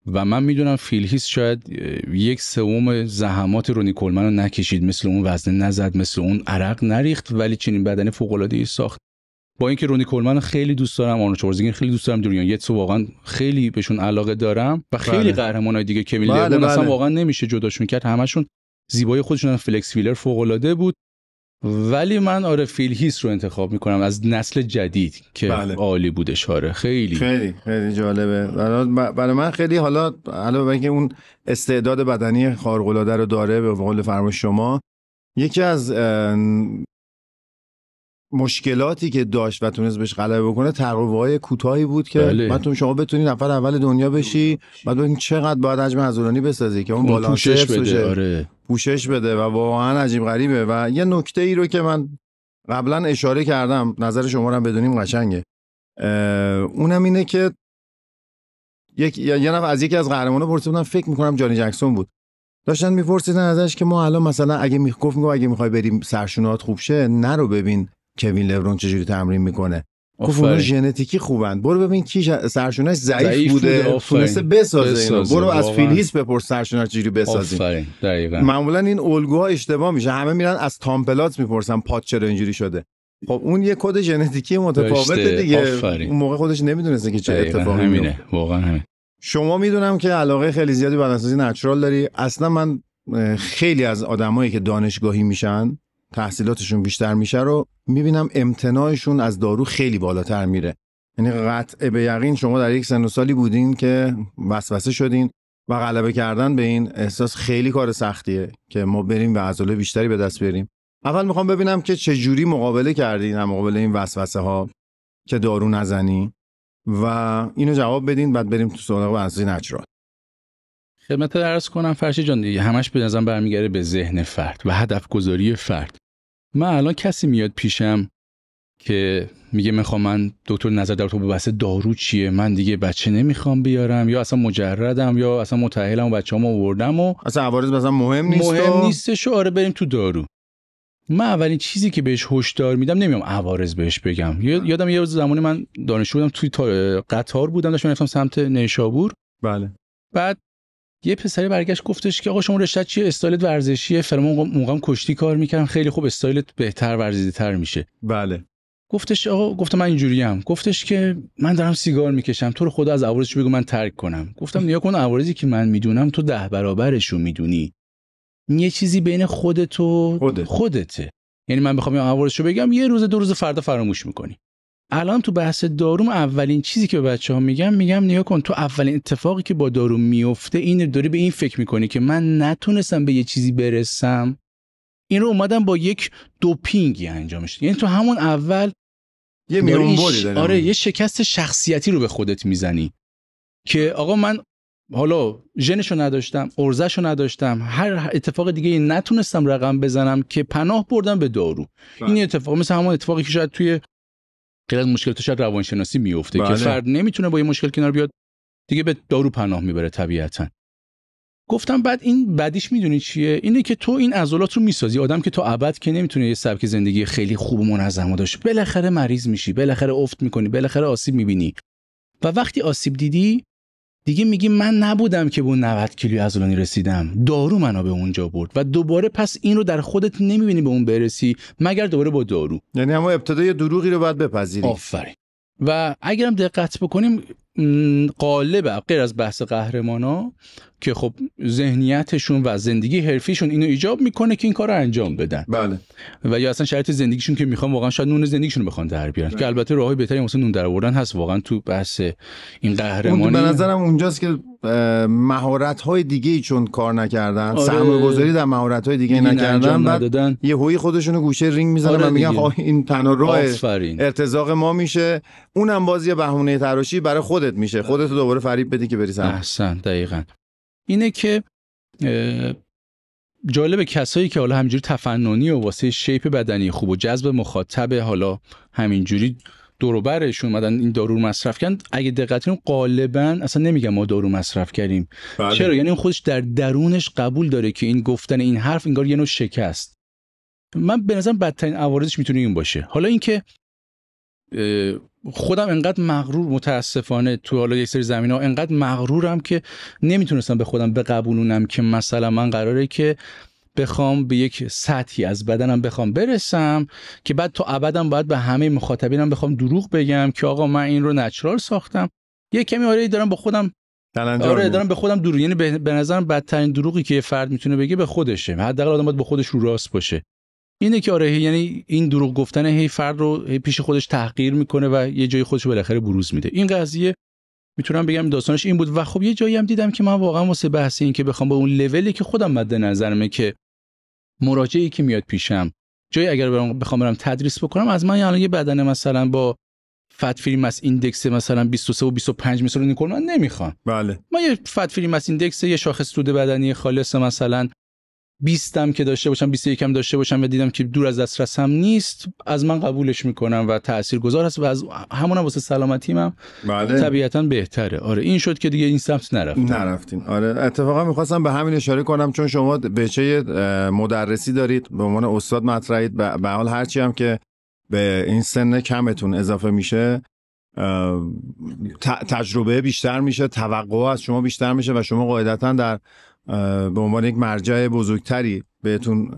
و من میدونم فیل هیس شاید 1/3 زحمات رونی کولمن رو نکشید، مثل اون وزن نزد، مثل اون عرق نریخت، ولی چنین بدن فوق‌العاده‌ای ساخت. با اینکه رونی کولمن خیلی دوست دارم، آرنولد شوارزنگر خیلی دوست دارم، دورین یتسو واقعا خیلی بهشون علاقه دارم و خیلی قهرمانای دیگه که میلیون اصلا واقعا نمیشه جداشون کرد، همشون زیبایی خودشون. فلکس ویلر فوق‌العاده بود، ولی من فیل هیس رو انتخاب میکنم از نسل جدید که عالی بودش. خیلی خیلی خیلی جالبه برای من. خیلی حالا علاوه بر اینکه اون استعداد بدنی خارق‌العاده رو داره، به قول فرمایش شما، یکی از مشکلاتی که داشت و تونست بهش غلبه بکنه تقوی‌های کوتاهی بود که بعد شما بتونی نفر اول دنیا بشی، بعد ببین چقدر باید حجم عضلانی بسازی که اون بالانس بشه، پوشش بده و واقعا عجیب غریبه. و یه نکته ای رو که من قبلا اشاره کردم، نظر شما رو هم بدونیم قشنگه، اونم اینه که یه نفر از یکی از قهرمانا پرسیدن، فکر می‌کنم جانی جکسون بود، داشتن میپرسیدن ازش که ما الان مثلا اگه میخوای بریم سرشونات خوب شه، نرو ببین کوین لبرون چجوری تمرین میکنه، گفت اون ژنتیکی خوبن، برو ببین کی سرشونش ضعیف بوده تونسته بسازه اینو، برو از فیل هیس بپرس سرشونش چجوری بسازین. معمولا این الگوها اشتباه میشه، همه میرن از تام پلات میپرسن پات چرا اینجوری شده. خب اون یه کد ژنتیکی متفاوته دیگه، اون موقع خودش نمیدونسته که چه اتفاقی میفته. واقعا همین. شما میدونم که علاقه خیلی زیادی به بدنسازی نچرال داری. اصلا من خیلی از آدمایی که دانشگاهی میشن، تحصیلاتشون بیشتر میشه رو میبینم امتناعشون از دارو خیلی بالاتر میره. یعنی قطع به یقین شما در یک سن و سالی بودین که وسوسه شدین و غلبه کردن به این احساس خیلی کار سختیه که ما بریم و عضله بیشتری به دست بیاریم. اول میخوام ببینم که چه جوری مقابله کردین در مقابل این وسوسه ها که دارو نزنی و اینو جواب بدین، بعد بریم تو سراغ بدنسازی نچرال. خدمت عرض کنم فرشی جان، دیگه همش به نظرم برمیگره به ذهن فرد و هدف گذاری فرد. من الان کسی میاد پیشم که میگه من دکتر نظر در تو به بحث دارو چیه، من دیگه بچه نمیخوام بیارم، یا اصلا مجردم، یا اصلا متأهلم و بچه‌امو آوردم و اصلا عوارض مثلا مهم نیستش، آره بریم تو دارو. من اولین چیزی که بهش هشدار میدم، نمیام عوارض بهش بگم. یادم یه زمانی من دانشجو بودم، توی قطار بودم، داشتم میرفتم سمت نیشابور. بله. بعد یه پسری برگشت گفتش که آقا شما رشته چیه؟ استایلت ورزشیه. فلان موقعم کشتی کار میکردم، خیلی خوب استایلت بهتر ورزیده‌تر میشه. بله. گفتش آقا، گفتم من اینجوریم. گفتش که من دارم سیگار میکشم، تو رو خدا از عوارضش بگو من ترک کنم. گفتم نیا کن، عوارضی که من میدونم تو 10 برابرشو میدونی. یه چیزی بین خودت و خودته. یعنی من بخوام عوارضشو بگم یه روز 2 روز فردا فراموش میکنی. الان تو بحث داروم اولین چیزی که به بچه‌ها میگم نیا کن، تو اولین اتفاقی که با دارو میفته اینه، داری به این فکر میکنی که من نتونستم به یه چیزی برسم، این رو اومدم با یک دوپینگی انجامش. یعنی تو همون اول یه میونبری داری. آره، یه شکست شخصیتی رو به خودت میزنی که آقا من حالا ژنشو نداشتم، ارزشو نداشتم، هر اتفاق دیگه نتونستم رقم بزنم که پناه بردم به دارو. این اتفاق مثل همون اتفاقی که شاید توی غیر از مشکل تو شاید روانشناسی میفته که فرد نمیتونه با یه مشکل کنار بیاد، دیگه به دارو پناه میبره طبیعتاً. گفتم بعد این بعدیش میدونی چیه؟ اینه که تو این عضلات رو میسازی. آدم که تا ابد که نمیتونه یه سبک زندگی خیلی خوب و منظم داشته. بالاخره مریض میشی، بالاخره افت میکنی، بالاخره آسیب میبینی. و وقتی آسیب دیدی دیگه میگی من نبودم که به اون 90 کیلوی عضلانی رسیدم، دارو منو به اونجا برد. و دوباره پس این رو در خودت نمیبینی به اون برسی مگر دوباره با دارو. یعنی همون ابتدای دروغی رو باید بپذیری. آفرین. و اگرم دقت بکنیم غالب غیر از بحث قهرمانا که خب ذهنیتشون و زندگی حرفیشون اینو ایجاب میکنه که این کارو انجام بدن. بله. و یا اصلا شرایط زندگیشون که میخوان واقعا شاید نون زندگیشون رو بخوان در بیارن. بله. که البته راههای بهتری واسه نون در آوردن هست واقعا تو بحث این قهرمانی. به نظرم اونجاست که مهارت‌های دیگه‌ای چون کار نکردن، سرمایه‌گذاری در مهارت‌های دیگه نکردن، بعد یه هوی خودشونو گوشه رینگ میزنن و میگن این تنها راه ارتزاق ما میشه. اونم بازی بهونه تراشی برای خودت میشه. خودت رو دوباره فریب بدی که بری سمت. احسن. دقیقاً اینه که جالب کسایی که حالا همینجوری تفننی و واسه شیپ بدنی خوب و جذب مخاطب حالا همینجوری دور و برشون اومدن این دارو مصرف کردن، اگه دقت کنیم غالبا اصلا نمیگم ما دارو مصرف کردیم. بله. چرا؟ یعنی اون خودش در درونش قبول داره که این گفتن این حرف انگار یه نوع شکست. من به نظرم بدترین عوارضش میتونه این باشه. حالا اینکه خودم انقدر مغرور، متاسفانه تو حالا یک سری زمینه‌ها انقدر مغرورم که نمیتونستم به خودم بقبولونم که مثلا من قراره که بخوام به یک سطحی از بدنم بخوام برسم که بعد تا ابدم باید به همه مخاطبینم بخوام دروغ بگم که آقا من این رو نچرال ساختم. یه کمی آره دارم با خودم دارم به خودم دروغ، یعنی به نظرم بدترین دروغی که یه فرد میتونه بگه به خودشه. حداقل آدم باید با خودش رو راست باشه. اینه که آره، یعنی این دروغ گفتن هی فرد رو پیش خودش تحقیر میکنه و یه جای خودش بالاخره بروز میده. این قضیه میتونم بگم داستانش این بود. و خب یه جایی هم دیدم که من واقعا واسه بحث این که بخوام با اون لولی که خودم مد نظرمه که مراجعی که میاد پیشم جایی اگر بخوام برم تدریس بکنم، از من الان یه بدن مثلا با فت فری ماس ایندکس مثلا 23 و 25 مثلا نیکل من نمیخوام. بله. ما یه فت فری ماس ایندکس، یه شاخص تود بدنی خالص مثلا 20 هم که داشته باشم، 21 هم داشته باشم و دیدم که دور از دسترسم نیست، از من قبولش میکنم و تاثیرگذار هست و از همون واسه سلامتیم هم بله. طبیعتاً بهتره. آره این شد که دیگه این سمت نرفتین. آره اتفاقا میخواستم به همین اشاره کنم، چون شما بچه مدرسی دارید، به عنوان استاد مطرحید، به حال هرچی هم که به این سن کمتون اضافه میشه تجربه بیشتر میشه، توقع از شما بیشتر میشه و شما قاعدتاً در به عنوان یک مرجع بزرگتری بهتون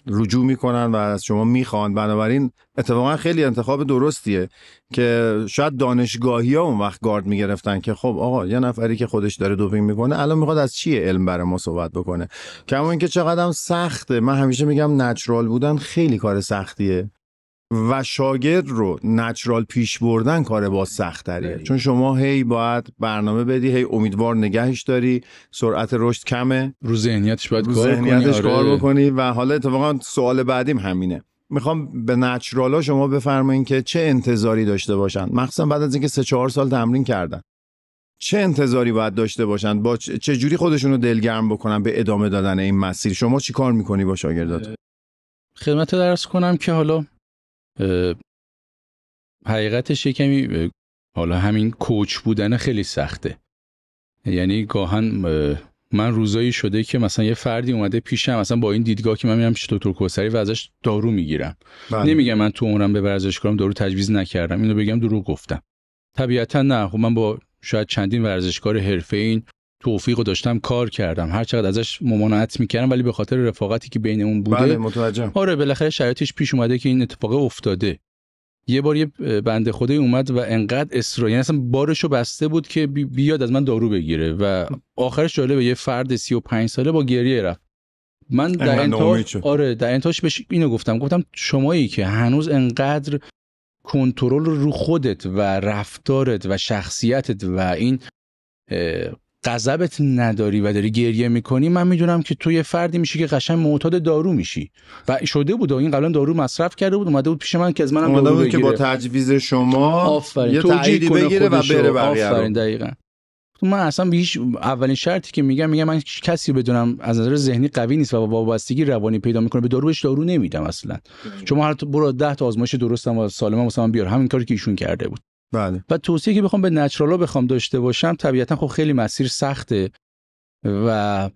رجوع میکنن و از شما میخوان. بنابراین اتفاقا خیلی انتخاب درستیه که شاید دانشگاهی ها اون وقت گارد میگرفتن که خب آقا یه نفری که خودش داره دوپینگ میکنه الان میخواد از چیه علم برای ما صحبت بکنه. کما اینکه چقدرم سخته. من همیشه میگم نچرال بودن خیلی کار سختیه و شاگرد رو نچرال پیش بردن کار باز سخت‌تریه، چون شما هی باید برنامه بدی، هی امیدوار نگهش داری، سرعت رشد کمه، رو ذهنیتش باید کار بکنی. و حالا اتفاقا سوال بعدیم همینه. میخوام به نچرالا شما بفرمایین که چه انتظاری داشته باشن، مخصوصا بعد از اینکه 3-4 سال تمرین کردن، چه انتظاری باید داشته باشن، با چه جوری خودشونو دلگرم بکنن به ادامه دادن این مسیر. شما چی کار میکنی با شاگردات؟ خدمت درس کنم که حالا حقیقتش کمی حالا همین کوچ بودن خیلی سخته. یعنی گاهن من روزایی شده که مثلا یه فردی اومده پیشم مثلا با این دیدگاه که من میرم پیش دکتر کوثری و ازش دارو میگیرم. نمیگم من تو عمرم به ورزشکارم دارو تجویز نکردم، اینو بگم دروغ گفتم. طبیعتا نه. خب من با شاید چندین ورزشکار حرفه‌ای توفیق داشتم کار کردم، هر چقدر ازش ممانعت میکردم ولی به خاطر رفاقتی که بینمون بوده بله متوجهم. آره بالاخره شرایطش پیش اومده که این اتفاق افتاده. یه بار یه بنده خدایی اومد و انقدر اصرار، یعنی اصلا بارشو بسته بود که بیاد از من دارو بگیره و آخرش جالبه یه فرد 35 ساله با گریه رفت. من در انتهاش بهش اینو گفتم شمایی که هنوز انقدر کنترل رو خودت و رفتارت و شخصیتت و این غضبت نداری و داری گریه میکنی، من میدونم که تو یه فردی میشی که قشنگ معتاد دارو میشی. و شده بود این قبلا دارو مصرف کرده بود، اومده بود پیش من که از منم دارو بگیره که با تجویز شما یه تاییدی بگیره و بره بقیه. آفرین دقیقاً. من اصلا هیچ اولین شرطی که میگم من کسی بدونم از نظر ذهنی قوی نیست و وابستگی روانی پیدا میکنه به دارو، بهش دارو نمیدم اصلا. شما هر برو 10 تا آزمایش درستم و سالمم واسه من بیار، همین کاری که ایشون کرده بود. بله. و توصیه که بخوام به نچرالا بخوام داشته باشم، طبیعتا خب خیلی مسیر سخته و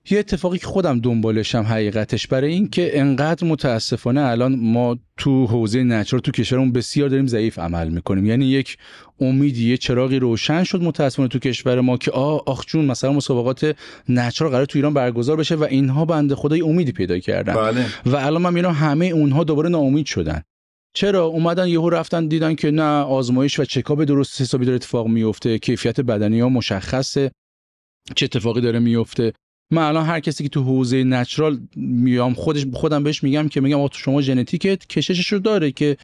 یه اتفاقی که خودم دنبالشم حقیقتش برای این که انقدر متاسفانه الان ما تو حوزه نچرال تو کشورمون بسیار داریم ضعیف عمل میکنیم. یعنی یک امیدی، یه چراغی روشن شد متاسفانه تو کشور ما که آخ جون مثلا مسابقات نچرال قرار تو ایران برگزار بشه و اینها بنده خدای امیدی پیدا کردن. بله. و الان من میبینم همه اونها دوباره ناامید شدن. چرا؟ اومدن یهو رفتن دیدن که نه آزمایش و چکاپ درست حسابی داره اتفاق میفته، کیفیت بدنی ها مشخصه، چه اتفاقی داره میفته. من الان هر کسی که تو حوزه نچرال میام خودم بهش میگم که میگم شما ژنتیکت کششش رو داره که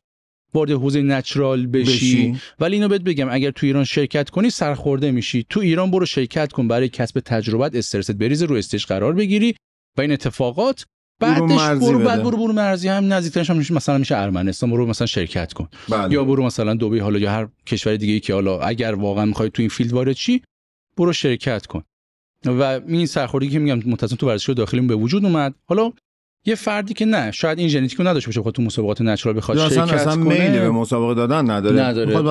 وارد حوزه نچرال بشی. ولی اینو بهت بگم اگر تو ایران شرکت کنی سرخورده میشی. تو ایران برو شرکت کن، برای کسب تجربت استرست بریز، رو استیج قرار بگیری و این اتفاقات برو مرزی هم نزدیکترش هم مثلا میشه ارمنستان، برو مثلا شرکت کن. بله. یا برو مثلا دبی حالا یا هر کشور دیگه‌ای که حالا اگر واقعا می‌خوای تو این فیلد وارد شی برو شرکت کن. و این سرخوردی که میگم متصل تو ورزش داخلیم به وجود اومد. حالا یه فردی که نه شاید این ژنتیک رو نداشته باشه بخواد تو مسابقات نچرال بخواد شرکت کنه، اصلا میلی به مسابقه دادن نداره. بله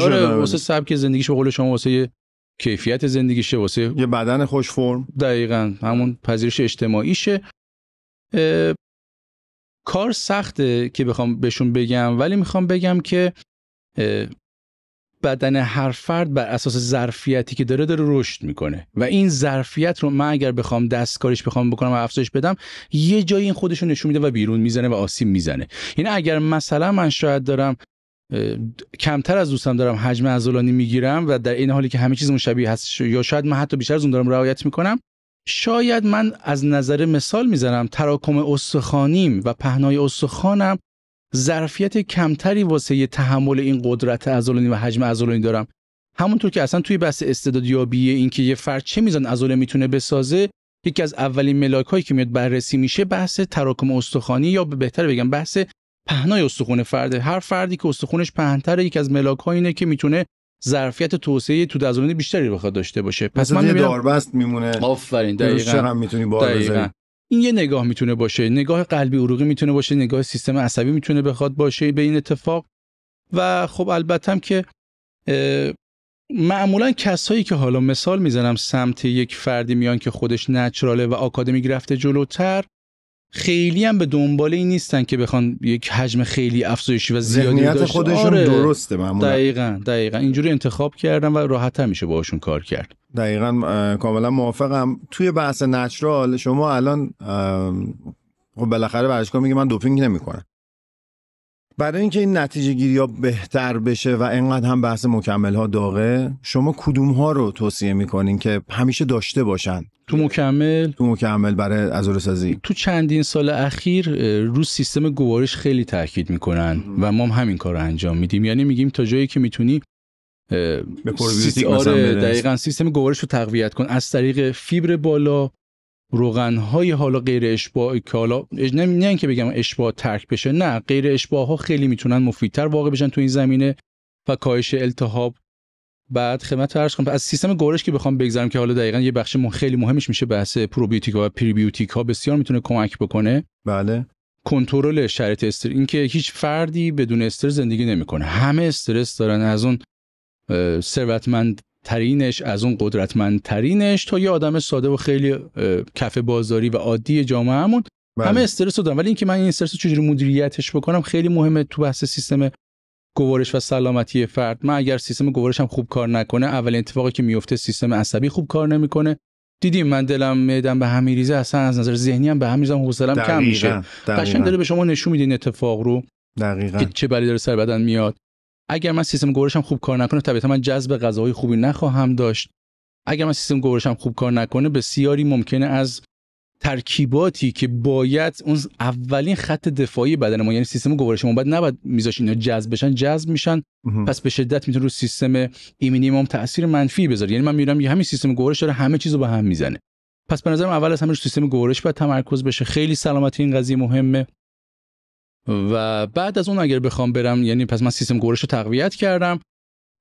آره واسه سبک زندگیش به قول شما، واسه کیفیت زندگیشه، واسه یه بدن خوش فرم، دقیقاً همون پذیرش اجتماعیشه. کار سخته که بخوام بهشون بگم، ولی میخوام بگم که بدن هر فرد بر اساس ظرفیتی که داره رشد میکنه و این ظرفیت رو من اگر بخوام دستکاریش بخوام بکنم و افزایش بدم، یه جایی این خودش رو نشون میده و بیرون میزنه و آسیب میزنه. یعنی اگر مثلا من شاید دارم کمتر از دوستم دارم حجم عضلانی میگیرم و در این حالی که همه چیزمون شبیه هست، یا شاید من حتی بیشتر از اون دارم رعایت میکنم، شاید من از نظر مثال میزنم تراکم استخوانیم و پهنای استخوانم ظرفیت کمتری واسه تحمل این قدرت عضلانی و حجم عضلانی دارم. همونطور که اصلا توی بحث استعدادیابی این که یه فرد چه میزان عضله میتونه بسازه، یکی از اولین ملاک‌هایی که میاد بررسی میشه بحث تراکم استخوانی، یا بهتر بگم بحث پهنای استخوان فرده. هر فردی که استخوانش پهن‌تره، یکی از ملاک‌ها اینه که میتونه ظرفیت توسعه توده عضلانی بیشتری بخواد داشته باشه. پس من میبینم داربست میمونه. آفرین دقیقاً. میتونی بار بزنی. این یه نگاه میتونه باشه، نگاه قلبی عروقی میتونه باشه، نگاه سیستم عصبی میتونه بخواد باشه به این اتفاق. و خب البته هم که معمولا کسایی که حالا مثال میزنم سمت یک فردی میان که خودش نچراله و آکادمیک رفته جلوتر، خیلی هم به دنبال این نیستن که بخوان یک حجم خیلی افزایشی و زیادی داشته. ذهنیت خودشون درسته معمولا. دقیقاً اینجوری انتخاب کردن و راحت‌تر میشه باهاشون کار کرد. دقیقاً کاملا موافقم. توی بحث نچرال شما الان خب بالاخره ورزشکار میگه من دوپینگ نمی‌کنم. برای اینکه این نتیجه گیری‌ها بهتر بشه و اینقدر هم بحث مکمل‌ها داغه، شما کدوم‌ها رو توصیه می‌کنین که همیشه داشته باشن؟ تو مکمل برای عضله‌سازی تو چندین سال اخیر رو سیستم گوارش خیلی تاکید میکنن و ما هم همین کار رو انجام میدیم. یعنی میگیم تا جایی که میتونی به پروبیوتیک مثلا دقیقاً سیستم گوارش رو تقویت کن از طریق فیبر بالا، روغن‌های حالا غیر اشباع که حالا نه اینکه بگم اشباع ترک بشه، نه، غیر اشباع‌ها خیلی میتونن مفیدتر واقع بشن تو این زمینه و کاهش التهاب. بعد خدمت عرض کنم از سیستم گوارش که بخوام بگذارم که حالا دقیقاً یه بخش خیلی مهمش میشه بحث پروبیوتیک و پریبیوتیک ها، بسیار میتونه کمک بکنه. بله. کنترل شرایط استرس، این که هیچ فردی بدون استرس زندگی نمیکنه، همه استرس دارن، از اون ثروتمند ترینش، از اون قدرتمند ترینش تا یه آدم ساده و خیلی کف بازاری و عادی جامعهمون. بله. همه استرس رو دارن، ولی اینکه من این استرس رو چجوری مدیریتش بکنم خیلی مهمه تو بحث سیستم گوارش و سلامتی فرد. من اگر سیستم گوارشم خوب کار نکنه، اولین اتفاقی که میفته سیستم عصبی خوب کار نمیکنه. دیدیم من دلم معدم به هم میریزه، اصلا از نظر ذهنی هم به هم میریزم، حوصله‌ام کم میشه. قشنگ داره به شما نشون میده این اتفاق رو دقیقاً که چه بلایی داره سر بدن میاد. اگر من سیستم گوارشم خوب کار نکنه، طبیعتا من جذب غذاهای خوبی نخواهم داشت. اگر من سیستم گوارشم خوب کار نکنه، بسیاری ممکنه از ترکیباتی که باید اون اولین خط دفاعی بدن ما، یعنی سیستم گوارشمون باید نباید میذاش اینا جذب بشن، جذب میشن. پس به شدت میتونه رو سیستم ایمنیمون تاثیر منفی بذاره. یعنی من میرم همین سیستم گوارش داره همه چیزو با هم میزنه. پس به نظرم اول از همه رو سیستم گوارش باید تمرکز بشه. خیلی سلامتی این قضیه مهمه. و بعد از اون اگر بخوام برم، یعنی پس من سیستم گوارش رو تقویت کردم،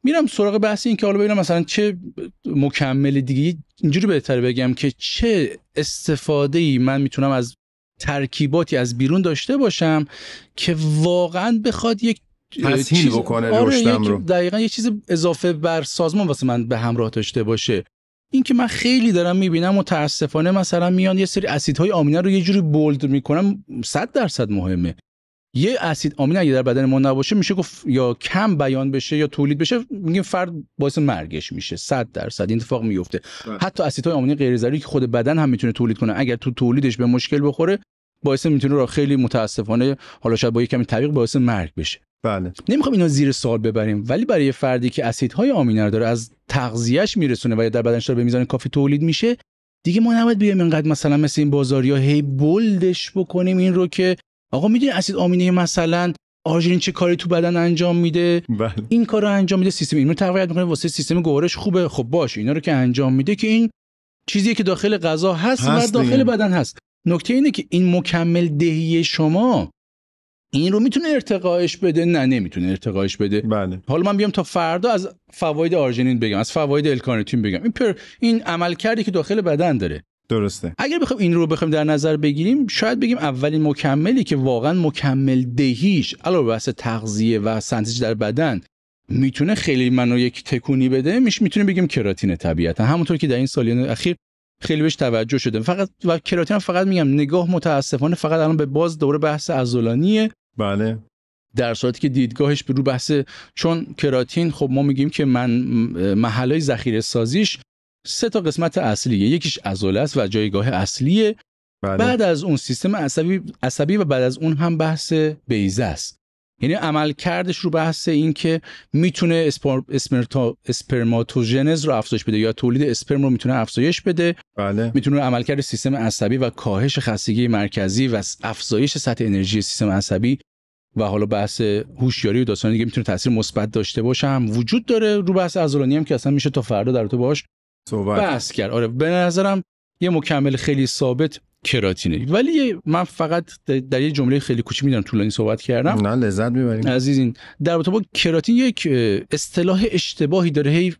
میرم سراغ بحث این که حالا ببینم مثلا چه مکمل دیگه، اینجوری بهتره بگم که چه استفاده‌ای من میتونم از ترکیباتی از بیرون داشته باشم که واقعا بخواد یک تسهیل بکنه رشدم رو. دقیقاً یه چیز اضافه بر سازمان واسه من به همراه داشته باشه. این که من خیلی دارم میبینم متاسفانه مثلا میان یه سری اسیدهای آمینه رو یه جوری بولد میکنن. 100% مهمه. یه اسید آمینه اگه در بدن ما نباشه، میشه گفت یا کم بیان بشه یا تولید بشه، میگیم فرد باعث مرگش میشه. 100% این اتفاق میفته. حتی اسیدهای آمینه غیر ضروری که خود بدن هم میتونه تولید کنه، اگر تو تولیدش به مشکل بخوره، باعث میتونه را خیلی متاسفانه، حالا شاید با یه کمی تعویق، باعث مرگ بشه. بله. نمیخوام اینو زیر سوال ببریم، ولی برای فردی که اسیدهای آمینه رو داره از تغذیهش میرسونه و یا در بدنش داره به میزان کافی تولید میشه، دیگه ما نباید بیایم اینقدر مثلا مثل این بازاریا هی بولدش بکنیم این رو که آقا میدونی اسید آمینه مثلا آرژینین چه کاری تو بدن انجام میده. بله. این کارو انجام میده، سیستم ایمنی تقویت میکنه، واسه سیستم گوارش خوبه. خب باشه، اینا رو که انجام میده که این چیزیه که داخل غذا هست و داخل بدن هست. نکته اینه که این مکمل دهی شما این رو میتونه ارتقاش بده؟ نه، نمیتونه ارتقاش بده. بله. حالا من بیام تا فردا از فواید آرژینین بگم، از فواید الکارنیتین بگم، این عملکردی که داخل بدن داره. درسته. اگر بخوایم این رو در نظر بگیریم، شاید بگیم اولین مکملی که واقعا مکمل دهیش علاوه بر تغذیه و سنتیز در بدن میتونه خیلی منو یک تکونی بده، میتونه بگیم کراتین. طبیعتا همونطور که در این سالیان اخیر خیلی بهش توجه شده. فقط و کراتین هم فقط میگم نگاه متاسفانه فقط الان به باز دوره بحث عضلانیه. بله. در صورتی که دیدگاهش به رو بحث، چون کراتین خب ما میگیم که محلای ذخیره سازیش 3 تا قسمت اصلیه. یکیش عضله است و جایگاه اصلیه. بله. بعد از اون سیستم عصبی و بعد از اون هم بحث بیضه است. یعنی عمل کردش رو بحث این که میتونه اسپرماتوژنز رو افزایش بده یا تولید اسپرم رو میتونه افزایش بده. بله. میتونه عملکرد سیستم عصبی و کاهش خستگی مرکزی و افزایش سطح انرژی سیستم عصبی و حالا بحث هوشیاری و داستان دیگه میتونه تاثیر مثبت داشته باشه هم وجود داره. رو بحث عضلانی هم که اصلا میشه تا فردا در تو باهاش بحث کرد. آره، به نظرم یه مکمل خیلی ثابت کراتینه. ولی من فقط در یه جمله خیلی کوچیک میدونم طولانی صحبت کردم. نه، لذت میبریم عزیزین. در رابطه با کراتین یک اصطلاح اشتباهی داره، هی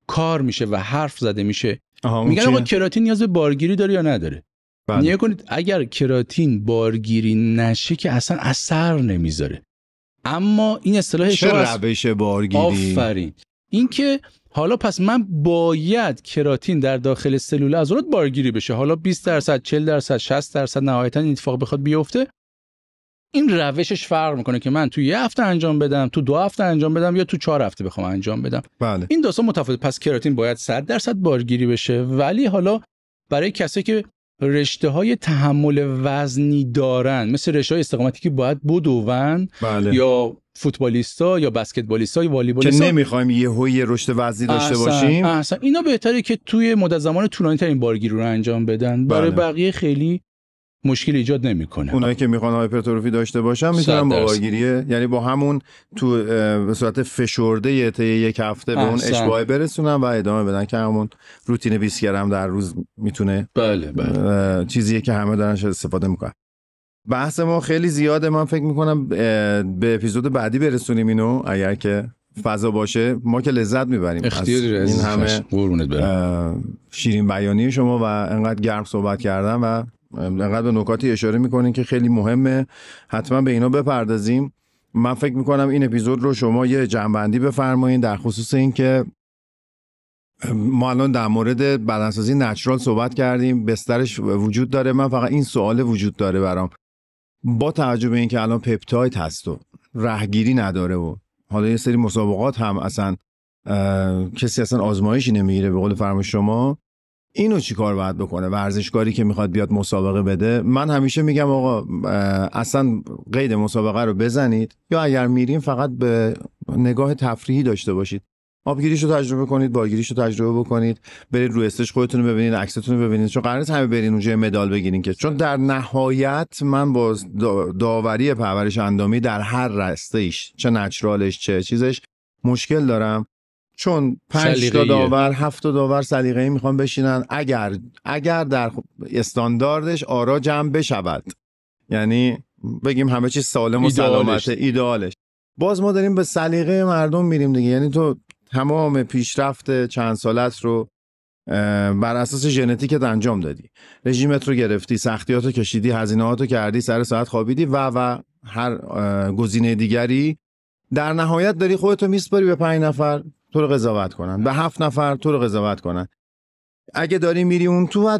کار میشه و حرف زده میشه. میگن آقا کراتین نیاز به بارگیری داره یا نداره؟ نگاه کنید، اگر کراتین بارگیری نشه که اصلا اثر نمیذاره. اما این اصطلاح چه روش بارگیری؟ آفرین. این که حالا پس من باید کراتین در داخل سلول عضلات بارگیری بشه، حالا 20%، 40%، 60% نهایتا این اتفاق بخواد بیفته، این روشش فرق میکنه که من تو 1 هفته انجام بدم، تو 2 هفته انجام بدم یا تو 4 هفته بخوام انجام بدم. بله. این داستان متفاوته. پس کراتین باید 100% بارگیری بشه. ولی حالا برای کسایی که رشته‌های تحمل وزنی دارن، مثل رشته‌های استقامتی که باید بدوون، بله. یا فوتبالیستا یا بسکتبالیستا یا والیبالیستا که نمیخوایم یه رشد وزنی داشته باشیم، اصلا اینا بهتره که توی مدت زمان طولانی‌تر این بارگیری رو انجام بدن. برای بقیه خیلی مشکل ایجاد نمیکنه. اونایی که میخوان هایپرتروفی داشته باشن میتونن با بارگیریه، یعنی با همون تو به صورت فشرده طی 1 هفته به اون اشباع برسونن و ادامه بدن که همون روتین 20 گرم در روز میتونه. بله. چیزیه که همه دارن استفاده میکنن. بحث ما خیلی زیاده. من فکر میکنم به اپیزود بعدی برسونیم اینو، اگر که فضا باشه. ما که لذت میبریم از این همه شیرین بیانی شما و انقدر گرم صحبت کردن و انقدر به نکاتی اشاره میکنین که خیلی مهمه، حتما به اینا بپردازیم. من فکر میکنم این اپیزود رو شما یه جمع‌بندی بفرمایید در خصوص این که ما الان در مورد بدنسازی نچرال صحبت کردیم، بسترش وجود داره. من فقط این سوال وجود داره برام، با توجه به این که الان پپتاید هست و رهگیری نداره و حالا یه سری مسابقات هم اصلا کسی اصلا آزمایشی نمیگیره به قول فرمایش شما، اینو چی کار باید بکنه ورزشکاری که میخواد بیاد مسابقه بده؟ من همیشه میگم آقا اصلا قید مسابقه رو بزنید، یا اگر میریم فقط به نگاه تفریحی داشته باشید، آبگیریشو تجربه کنید، بالگیریشو تجربه بکنید، برید روی استیج خودتون رو ببینید، عکستون رو ببینید، چون قراره همه برین اونجا مدال بگیرین که، چون در نهایت من با داوری پرورش اندامی در هر رسته‌ایش، چه نچرالش چه چیزش، مشکل دارم، چون 5 تا داور 7 تا داور سلیقه‌ای میخوان بشینن. اگر در استانداردش آرا جمع بشود، یعنی بگیم همه چیز سالم و سلامته، ایدئالش، باز ما داریم به سلیقه مردم میریم دیگه. یعنی تو تمام پیشرفت چند سالت رو بر اساس ژنتیکت انجام دادی، رژیمت رو گرفتی، سختیاتو کشیدی، هزینه‌هاتو کردی، سر ساعت خوابیدی و هر گزینه دیگری، در نهایت داری خودتو میسپاری به 5 نفر تو رو قضاوت کنن، به 7 نفر تو رو قضاوت کنن. اگه داری میری اون تو،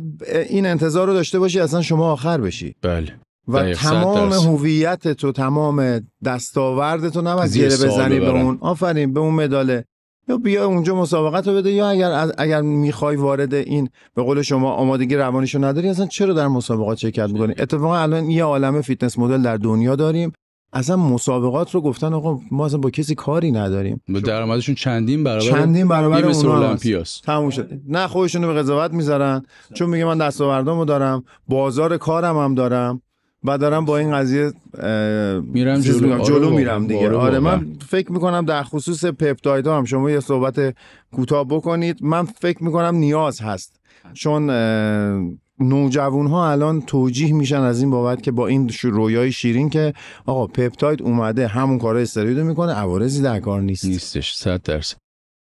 این انتظار رو داشته باشی اصلا شما آخر بشی. بله. و تمام هویتت و تمام دستاوردت رو نباید گره بزنی به اون، آفرین، به اون مداله، یا بیا اونجا مسابقت رو بده، یا اگر میخوای وارد این به قول شما آمادگی روانیشو نداری، اصلا چرا در مسابقات شرکت میکنی؟ اتفاقا الان یه عالمه فیتنس مدل در دنیا داریم، اصلا مسابقات رو گفتن آقا ما اصلا با کسی کاری نداریم، درآمدشون چندین برابر اون المپیاس تموم شد. نه خودشون رو به قضاوت میذارن، چون میگه من دستاوردامو دارم، بازار کارم هم دارم و دارم با این قضیه میرم جلو میرم دیگه. آره من فکر میکنم در خصوص پپتایدها هم شما یه صحبت کوتاه بکنید. من فکر میکنم نیاز هست، چون نوجوان ها الان توجیه میشن از این بابت که با این رویای شیرین که آقا پپتاید اومده همون کارا استروید میکنه، عوارضی در کار نیستش. 100%.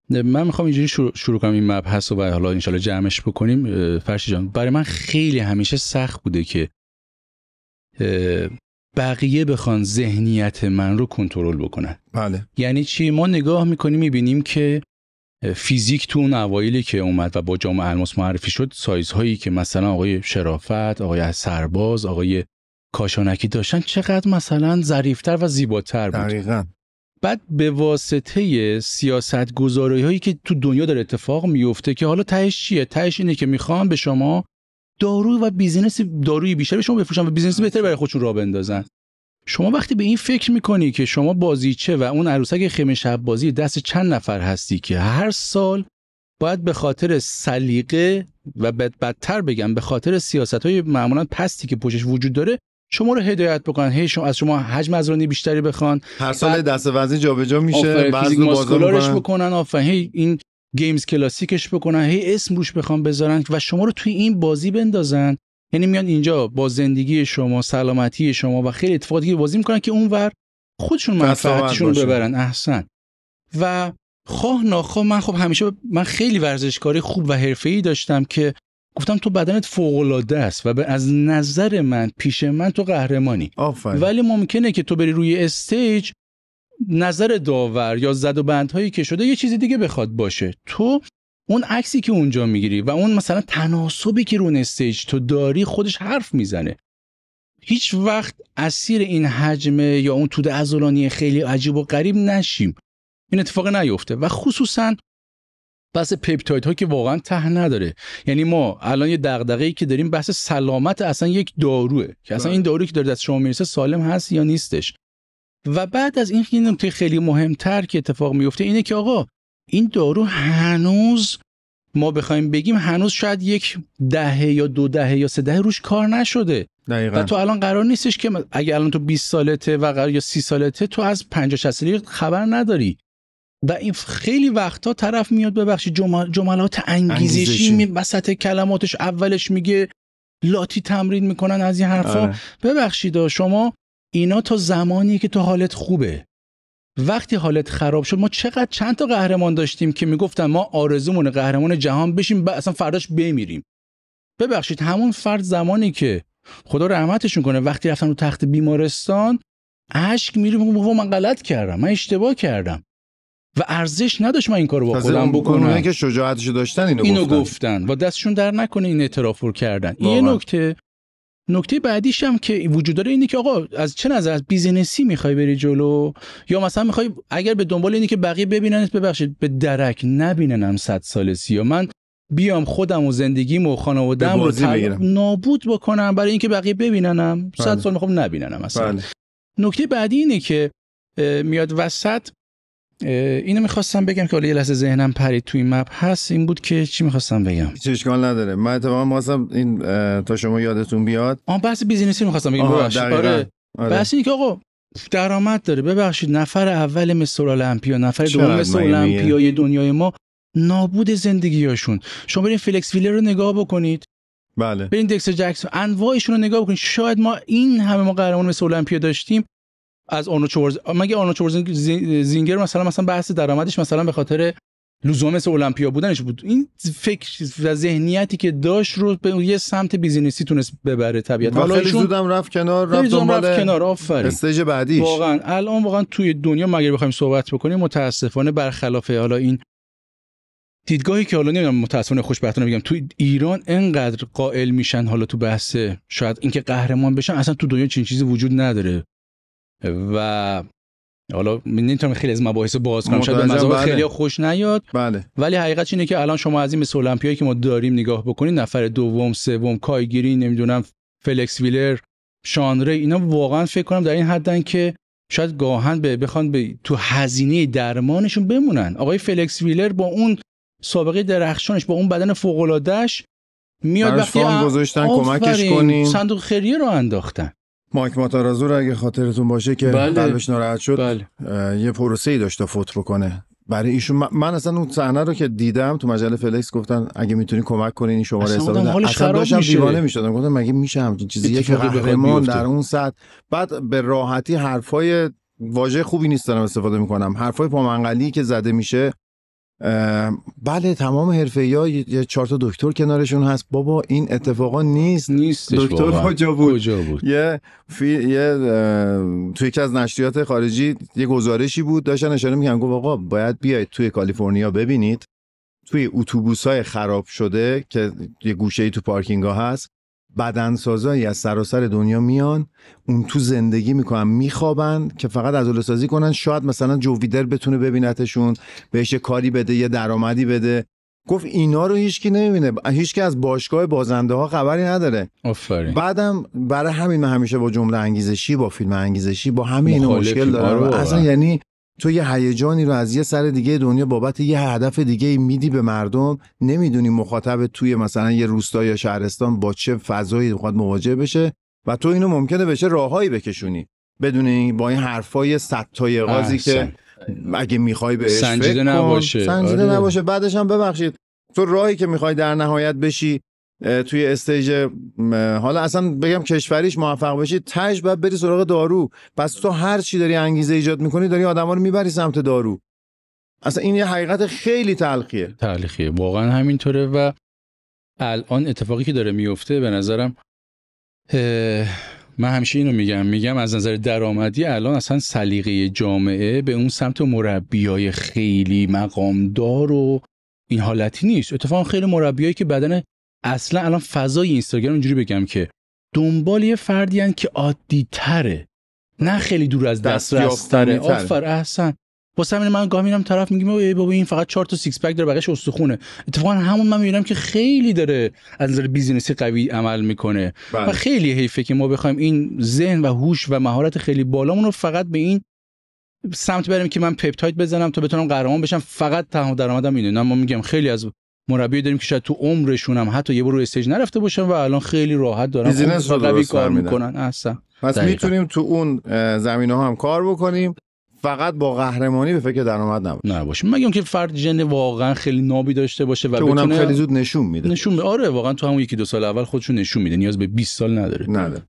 من میخوام اینجوری شروع کنم این مبحث و حالا انشالله جمعش بکنیم. فرشی جان، برای من خیلی همیشه سخت بوده که بقیه بخوان ذهنیت من رو کنترل بکنن. بله. یعنی چی؟ ما نگاه میکنیم میبینیم که فیزیک تو اون اوایلی که اومد و با جام الماس معرفی شد، سایزهایی که مثلا آقای شرافت، آقای سرباز، آقای کاشانکی داشتن چقدر مثلا ظریف‌تر و زیباتر بود. دقیقاً. بعد به واسطه سیاست‌گذاری‌هایی که تو دنیا داره اتفاق میفته که حالا تهش چیه؟ تهش اینه که میخوان به شما دارو و بیزینس، داروی بیشتر به شما بفروشن و بیزینس بهتری برای خودشون راه بندازن. شما وقتی به این فکر میکنی که شما بازیچه و اون عروسک خیمه شب بازی دست چند نفر هستی که هر سال باید به خاطر سلیقه و بدتر بگم به خاطر سیاست‌های معمولاً پستی که پشتش وجود داره شما رو هدایت بکنن، هی شما از شما حجم عضلانی بیشتری بخوان، هر سال دست وزنی جابجا میشه، بعضی ماسکولارش بکنن، آفرین، هی این گیمز کلاسیکش بکنن، هی اسم روش بخوام بذارن و شما رو توی این بازی بندازن. یعنی میان اینجا با زندگی شما، سلامتی شما و خیلی اتفاقاتی که بازی میکنن که اونور خودشون منفعتشون رو ببرن. احسن. و خواه ناخواه من خب همیشه من خیلی ورزشکاری خوب و حرفه‌ای داشتم که گفتم تو بدنت فوق‌العاده است و از نظر من پیش من تو قهرمانی. ولی ممکنه که تو بری روی استیج نظر داور یا زد و بندهایی که شده یه چیز دیگه بخواد باشه. تو اون عکسی که اونجا میگیری و اون مثلا تناسبی که رو استیج تو داری خودش حرف میزنه. هیچ وقت اسیر این حجم یا اون توده عضلانی خیلی عجیب و غریب نشیم. این اتفاق نیفته و خصوصا بحث پپتایدها که واقعا ته نداره. یعنی ما الان یه دغدغه‌ای که داریم بحث سلامت اصلا یک داروئه که اصلا این دارویی که داره دست شما میرسه سالم هست یا نیستش. و بعد از این نکته خیلی مهمتر که اتفاق میفته اینه که آقا این دارو هنوز ما بخوایم بگیم هنوز شاید 10 یا 2 دهه یا 3 دهه روش کار نشده. دقیقاً. و تو الان قرار نیستش که اگه الان تو 20 سالته و قرار یا 30 سالته تو از 50 60 سالگی خبر نداری. و این خیلی وقتا طرف میاد ببخشید جملات انگیزشی وسط کلماتش اولش میگه لاتی تمرین میکنن از این حرفا. ببخشید شما اینا تا زمانی که تو حالت خوبه. وقتی حالت خراب شد ما چند تا قهرمان داشتیم که میگفتن ما آرزومون قهرمان جهان بشیم اصلا فرداش بمیریم. ببخشید همون فرد زمانی که خدا رحمتشون کنه وقتی رفتن رو تخت بیمارستان اشک میره میگه من غلط کردم، من اشتباه کردم و ارزش نداشت من این کارو با خودم بکنم. اونایی که شجاعتشو داشتن اینو گفتن و دستشون در نکنه این اعتراف رو کردن. این نکته. نکته بعدیش هم که وجود داره اینه که آقا از چه نظر از بیزینسی میخوای بری جلو، یا مثلا میخوای اگر به دنبال اینی که بقیه ببیننت، ببخشید به درک نبیننم 100 سال یا من بیام خودم و زندگیم و خانواده‌ام رو نابود بکنم برای اینکه بقیه ببیننم 100 سال میخوام نبیننم اصلا. نکته بعدی اینه که میاد وسط، اینو میخواستم بگم که حالا یه لحظه ذهنم پرید توی این مبحث، این بود که چی میخواستم بگم. هیچ اشکال نداره. من اتفاقا واسم این تا شما یادتون بیاد بحث بیزینسی میخواستم بگم. آره. بحث اینه که آقا درآمد داره. ببخشید نفر اول مثل المپیا، نفر دوم مثل المپیای دنیای ما نابود زندگیاشون. شما برین فلکس ویلر رو نگاه بکنید، بله، برین دکستر جکسون، انواعشون رو نگاه بکنید. شاید ما این همه قهرمان مثل المپیا داشتیم از آرنولد شوارزنگر. مگه آرنولد شوارزنگر مثلا بحث درآمدش مثلا به خاطر لزوم مثل المپیا بودنش بود؟ این فکر و ذهنیتی که داشت رو به یه سمت بیزینسی تونست ببره طبیعتا. خیلی زودم رفت کنار، رفت کنار. آفرین. استیج بعدیش واقعا الان واقعا توی دنیا مگر بخوایم صحبت بکنیم متاسفانه برخلاف حالا این دیدگاهی که حالا نمیدونم متاسفانه خوشبختانه میگم توی ایران انقدر قائل میشن حالا تو بحث شاید اینکه قهرمان بشن، اصلا تو دنیا چنین چیزی وجود نداره. و حالا نمیتونم خیلی از مباحث باز کنم، شاید به مذاق خیلی خوش نیاد، بله، ولی حقیقتش اینه که الان شما از این مثل المپیایی که ما داریم نگاه بکنید، نفر دوم، سوم، کایگیری، نمیدونم فلکس ویلر، شانره، اینا واقعا فکر کنم در این حدن که شاید گاهن بخوان تو هزینه درمانشون بمونن. آقای فلکس ویلر با اون سابقه درخشانش، با اون بدن فوق العاده‌اش میاد وقتی گذاشتن کمکش کنین، صندوق خیریه رو انداختن. مایک ماتارازو رو اگه خاطرتون باشه که قلبش ناراحت شد، یه پروسه‌ای داشت تا فوت بکنه برای ایشون. من اصلا اون صحنه رو که دیدم تو مجله فلکس گفتن اگه میتونی کمک کنین این شماره حساب بده، اصلا داشتم دیوانه میشدم. گفتم مگه میشه همچین چیزی که قهرمان در اون سطح، بعد به راحتی حرفای واژه خوبی نیست دارم استفاده میکنم، حرفای پامنقلی که زده میشه. بله تمام حرفه‌ای‌ها یه 4 تا دکتر کنارشون هست. بابا این اتفاقا نیست. دکتر کجا بود؟ یه توی یکی از نشریات خارجی یه گزارشی بود داشتن اشاره می‌کردن، گفت آقا باید بیاید توی کالیفرنیا ببینید توی اتوبوس‌های خراب شده که یه گوشه‌ای تو پارکینگ‌ها هست، بدنسازایی از سراسر دنیا میان اون تو زندگی میکنن، میخوابن که فقط عضله سازی کنن، شاید مثلا جو ویدر بتونه ببینتشون، بهش کاری بده، یه درآمدی بده. گفت اینا رو هیچکی نمیبینه، هیچکی از باشگاه بازنده ها خبری نداره. آفرین. بعدم برای همین من همیشه با جمله انگیزشی، با فیلم انگیزشی، با همین مشکل دارم. اصلا یعنی تو یه هیجانی رو از یه سر دیگه دنیا بابت یه هدف دیگه میدی به مردم، نمیدونی مخاطب توی مثلا یه روستا یا شهرستان با چه فضایی میخواد مواجه بشه و تو اینو ممکنه بشه راههایی بکشونی بدون با این حرفای 100 تای غازی که اگه میخوای بهش سنجیده نباشه. بعدش هم ببخشید تو راهی که میخوای در نهایت بشی توی استیج، حالا اصلا بگم کشوریش موفق بشی، تاش باید بری سراغ دارو. پس تو هر چی داری انگیزه ایجاد میکنی داری آدما رو میبری سمت دارو. اصلا این یه حقیقت خیلی تلخیه واقعا همینطوره. و الان اتفاقی که داره میفته به نظرم، من همیشه اینو میگم از نظر درآمدی الان اصلا سلیقه جامعه به اون سمت مربیای خیلی مقامدار و این حالتی نیست. اتفاقا خیلی مربیایی که بدن اصلا الان فضای اینستاگرام اینجوری بگم که دنبال یه فردی هن که عادی تره، نه خیلی دور از دسترس تره. آفر احسن. واسه همین من گاهی میرم طرف میگم ای بابا این فقط 4 تا سیکس پک داره بقیش استخونه. اتفاقا همون من میبینم که خیلی داره از نظر بیزینسی قوی عمل میکنه. و خیلی حیفه که ما بخوایم این ذهن و هوش و مهارت خیلی بالامون رو فقط به این سمت بریم که من پپتاید بزنم تا بتونم قهرمان بشم، فقط تنها درآمدم اینه. نه، ما میگم خیلی از مربی داریم که شاید تو عمرشون هم حتی یه بار رو استیج نرفته باشن و الان خیلی راحت دارن بیزینس رو قوی کار میکنن. اصلا پس میتونیم تو اون زمینه‌ها هم کار بکنیم، فقط با قهرمانی به فکر درآمد نباشیم. مگه اینکه فرد ژن واقعا خیلی نابی داشته باشه و بتونه اونم خیلی زود نشون میده. آره واقعا تو همون 1-2 سال اول خودشون نشون میده، نیاز به 20 سال نداره.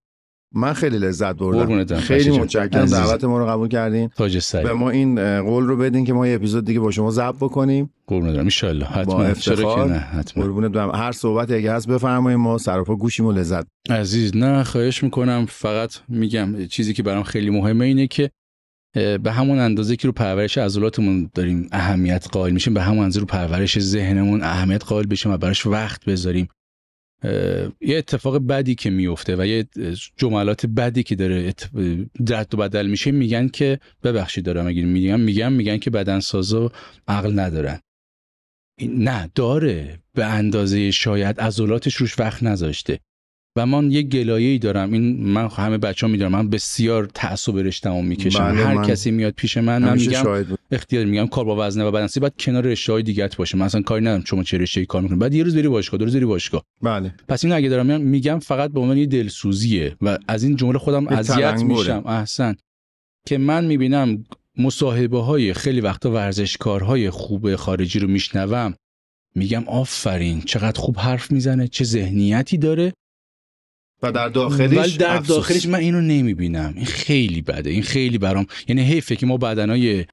من خیلی لذت بردم. خیلی متشکرم دعوت ما رو قبول کردین. تاج سر. به ما این قول رو بدین که ما یه اپیزود دیگه با شما ضبط بکنیم. قربون دارم ان شاء الله. حتما. چرا که نه؟ حتما. قربونت برم. هر صحبتی اگه هست بفرمایید، ما سر و پا گوشیم و لذت. عزیز نه خواهش میکنم. فقط میگم چیزی که برام خیلی مهمه اینه که به همون اندازه که رو پرورش عضلاتمون داریم اهمیت قائل میشیم، به همون اندازه رو پرورش ذهنمون اهمیت قائل بشیم و براش وقت بذاریم. یه اتفاق بدی که میفته و یه جملات بدی که داره رد و بدل میشه، میگن که ببخشید دارم میگن که بدنسازا عقل ندارن. نه داره، به اندازه شاید عضلاتش روش وقت نذاشته. و من یه گلایه‌ای دارم، این من همه بچه‌ها میدونم، من بسیار تعصب رشته‌مو میکشم. هر کسی میاد پیش من میگم اختیار، میگم کار با وزنه و بدنسازی باید کنار رشته‌های دیگه‌ات باشه. من اصلا کاری ندارم شما چه رشته‌ای کار می‌کنید، بعد یه روز بری باشگاه، دو روز بری باشگاه. بله. پس اینو اگه دارم میگم فقط به عنوان یه دلسوزیه و از این جمله خودم اذیت میشم. احسن که من میبینم مصاحبه‌های خیلی وقتا ورزشکارهای خوب خارجی رو میشنوم، میگم آفرین چقدر خوب حرف میزنه، چه ذهنیتی داره. و در داخلش من اینو نمیبینم. این خیلی بده، این خیلی برام، یعنی حیفه که ما بدنای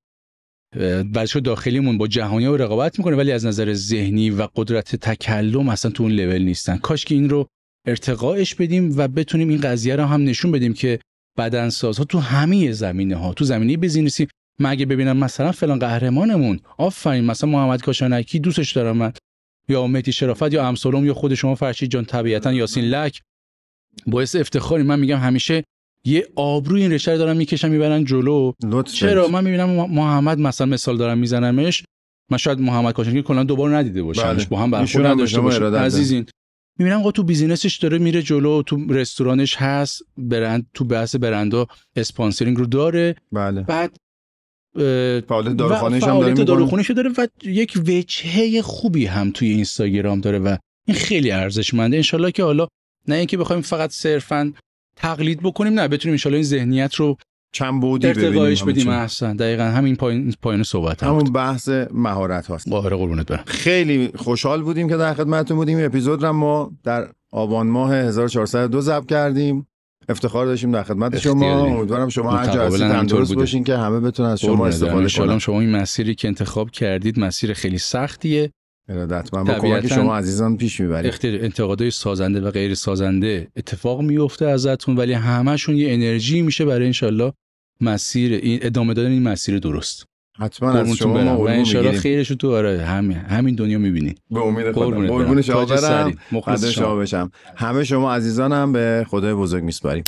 بچه داخلیمون با جهانی‌ها رقابت میکنه ولی از نظر ذهنی و قدرت تکلم اصلا تو اون لول نیستن. کاش که این رو ارتقاش بدیم و بتونیم این قضیه رو هم نشون بدیم که بدنسازها تو همه زمینه‌ها، تو زمینه بیزینسی، من اگه ببینم مثلا فلان قهرمانمون آفرین، مثلا محمد کاشانکی دوستش دارم من، یا مهدی شرافت یا امثالم یا خود شما فرشید جان، طبیعتا یاسین لک، باعث افتخاری. من میگم همیشه یه آبروی این رشته دارن میکشن میبرن جلو. چرا من میبینم محمد مثلا مثال دارم میزنمش، من شاید محمد کاشانکی کلا دوباره ندیده باشمش، با هم برخورد نداشته باشیم عزیزین، میبینم آقا تو بیزینسش داره میره جلو، تو رستورانش هست، برند تو بحث برندا اسپانسرینگ رو داره. بله. بعد فعالیت داروخانه‌اش هم داره، داروخانه‌اش داره و یک وجهه خوبی هم توی اینستاگرام داره و این خیلی ارزشمنده. انشالله که حالا نه اینکه بخوایم فقط صرفاً تقلید بکنیم، نه بتونیم انشالله این ذهنیت رو چند بعدی ارتقاش بدیم. احسن، دقیقاً همین پایین صحبت همون بحث مهارت هاست. آره قربونت برم. خیلی خوشحال بودیم که در خدمتتون بودیم. این اپیزود رو ما در آبان ماه 1402 ضبط کردیم. افتخار داشتیم در خدمت شما. امیدوارم شما هر جا هستید تندرست باشین که همه بتونن از شما استفاده کنن. شما این مسیری که انتخاب کردید مسیر خیلی سختیه، ارادتمند، با کمک شما عزیزان پیش میبرید. انتقادهای سازنده و غیر سازنده اتفاق میفته ازتون، ولی همه‌شون یه انرژی میشه برای انشالله مسیر این ادامه دادن این مسیر درست. حتما از شما ما و انشالله خیرشو تو همین دنیا میبینید. به امید خدا. قربون شما برم، مخلص شما بشم. همه شما عزیزانم به خدای بزرگ میسپاریم.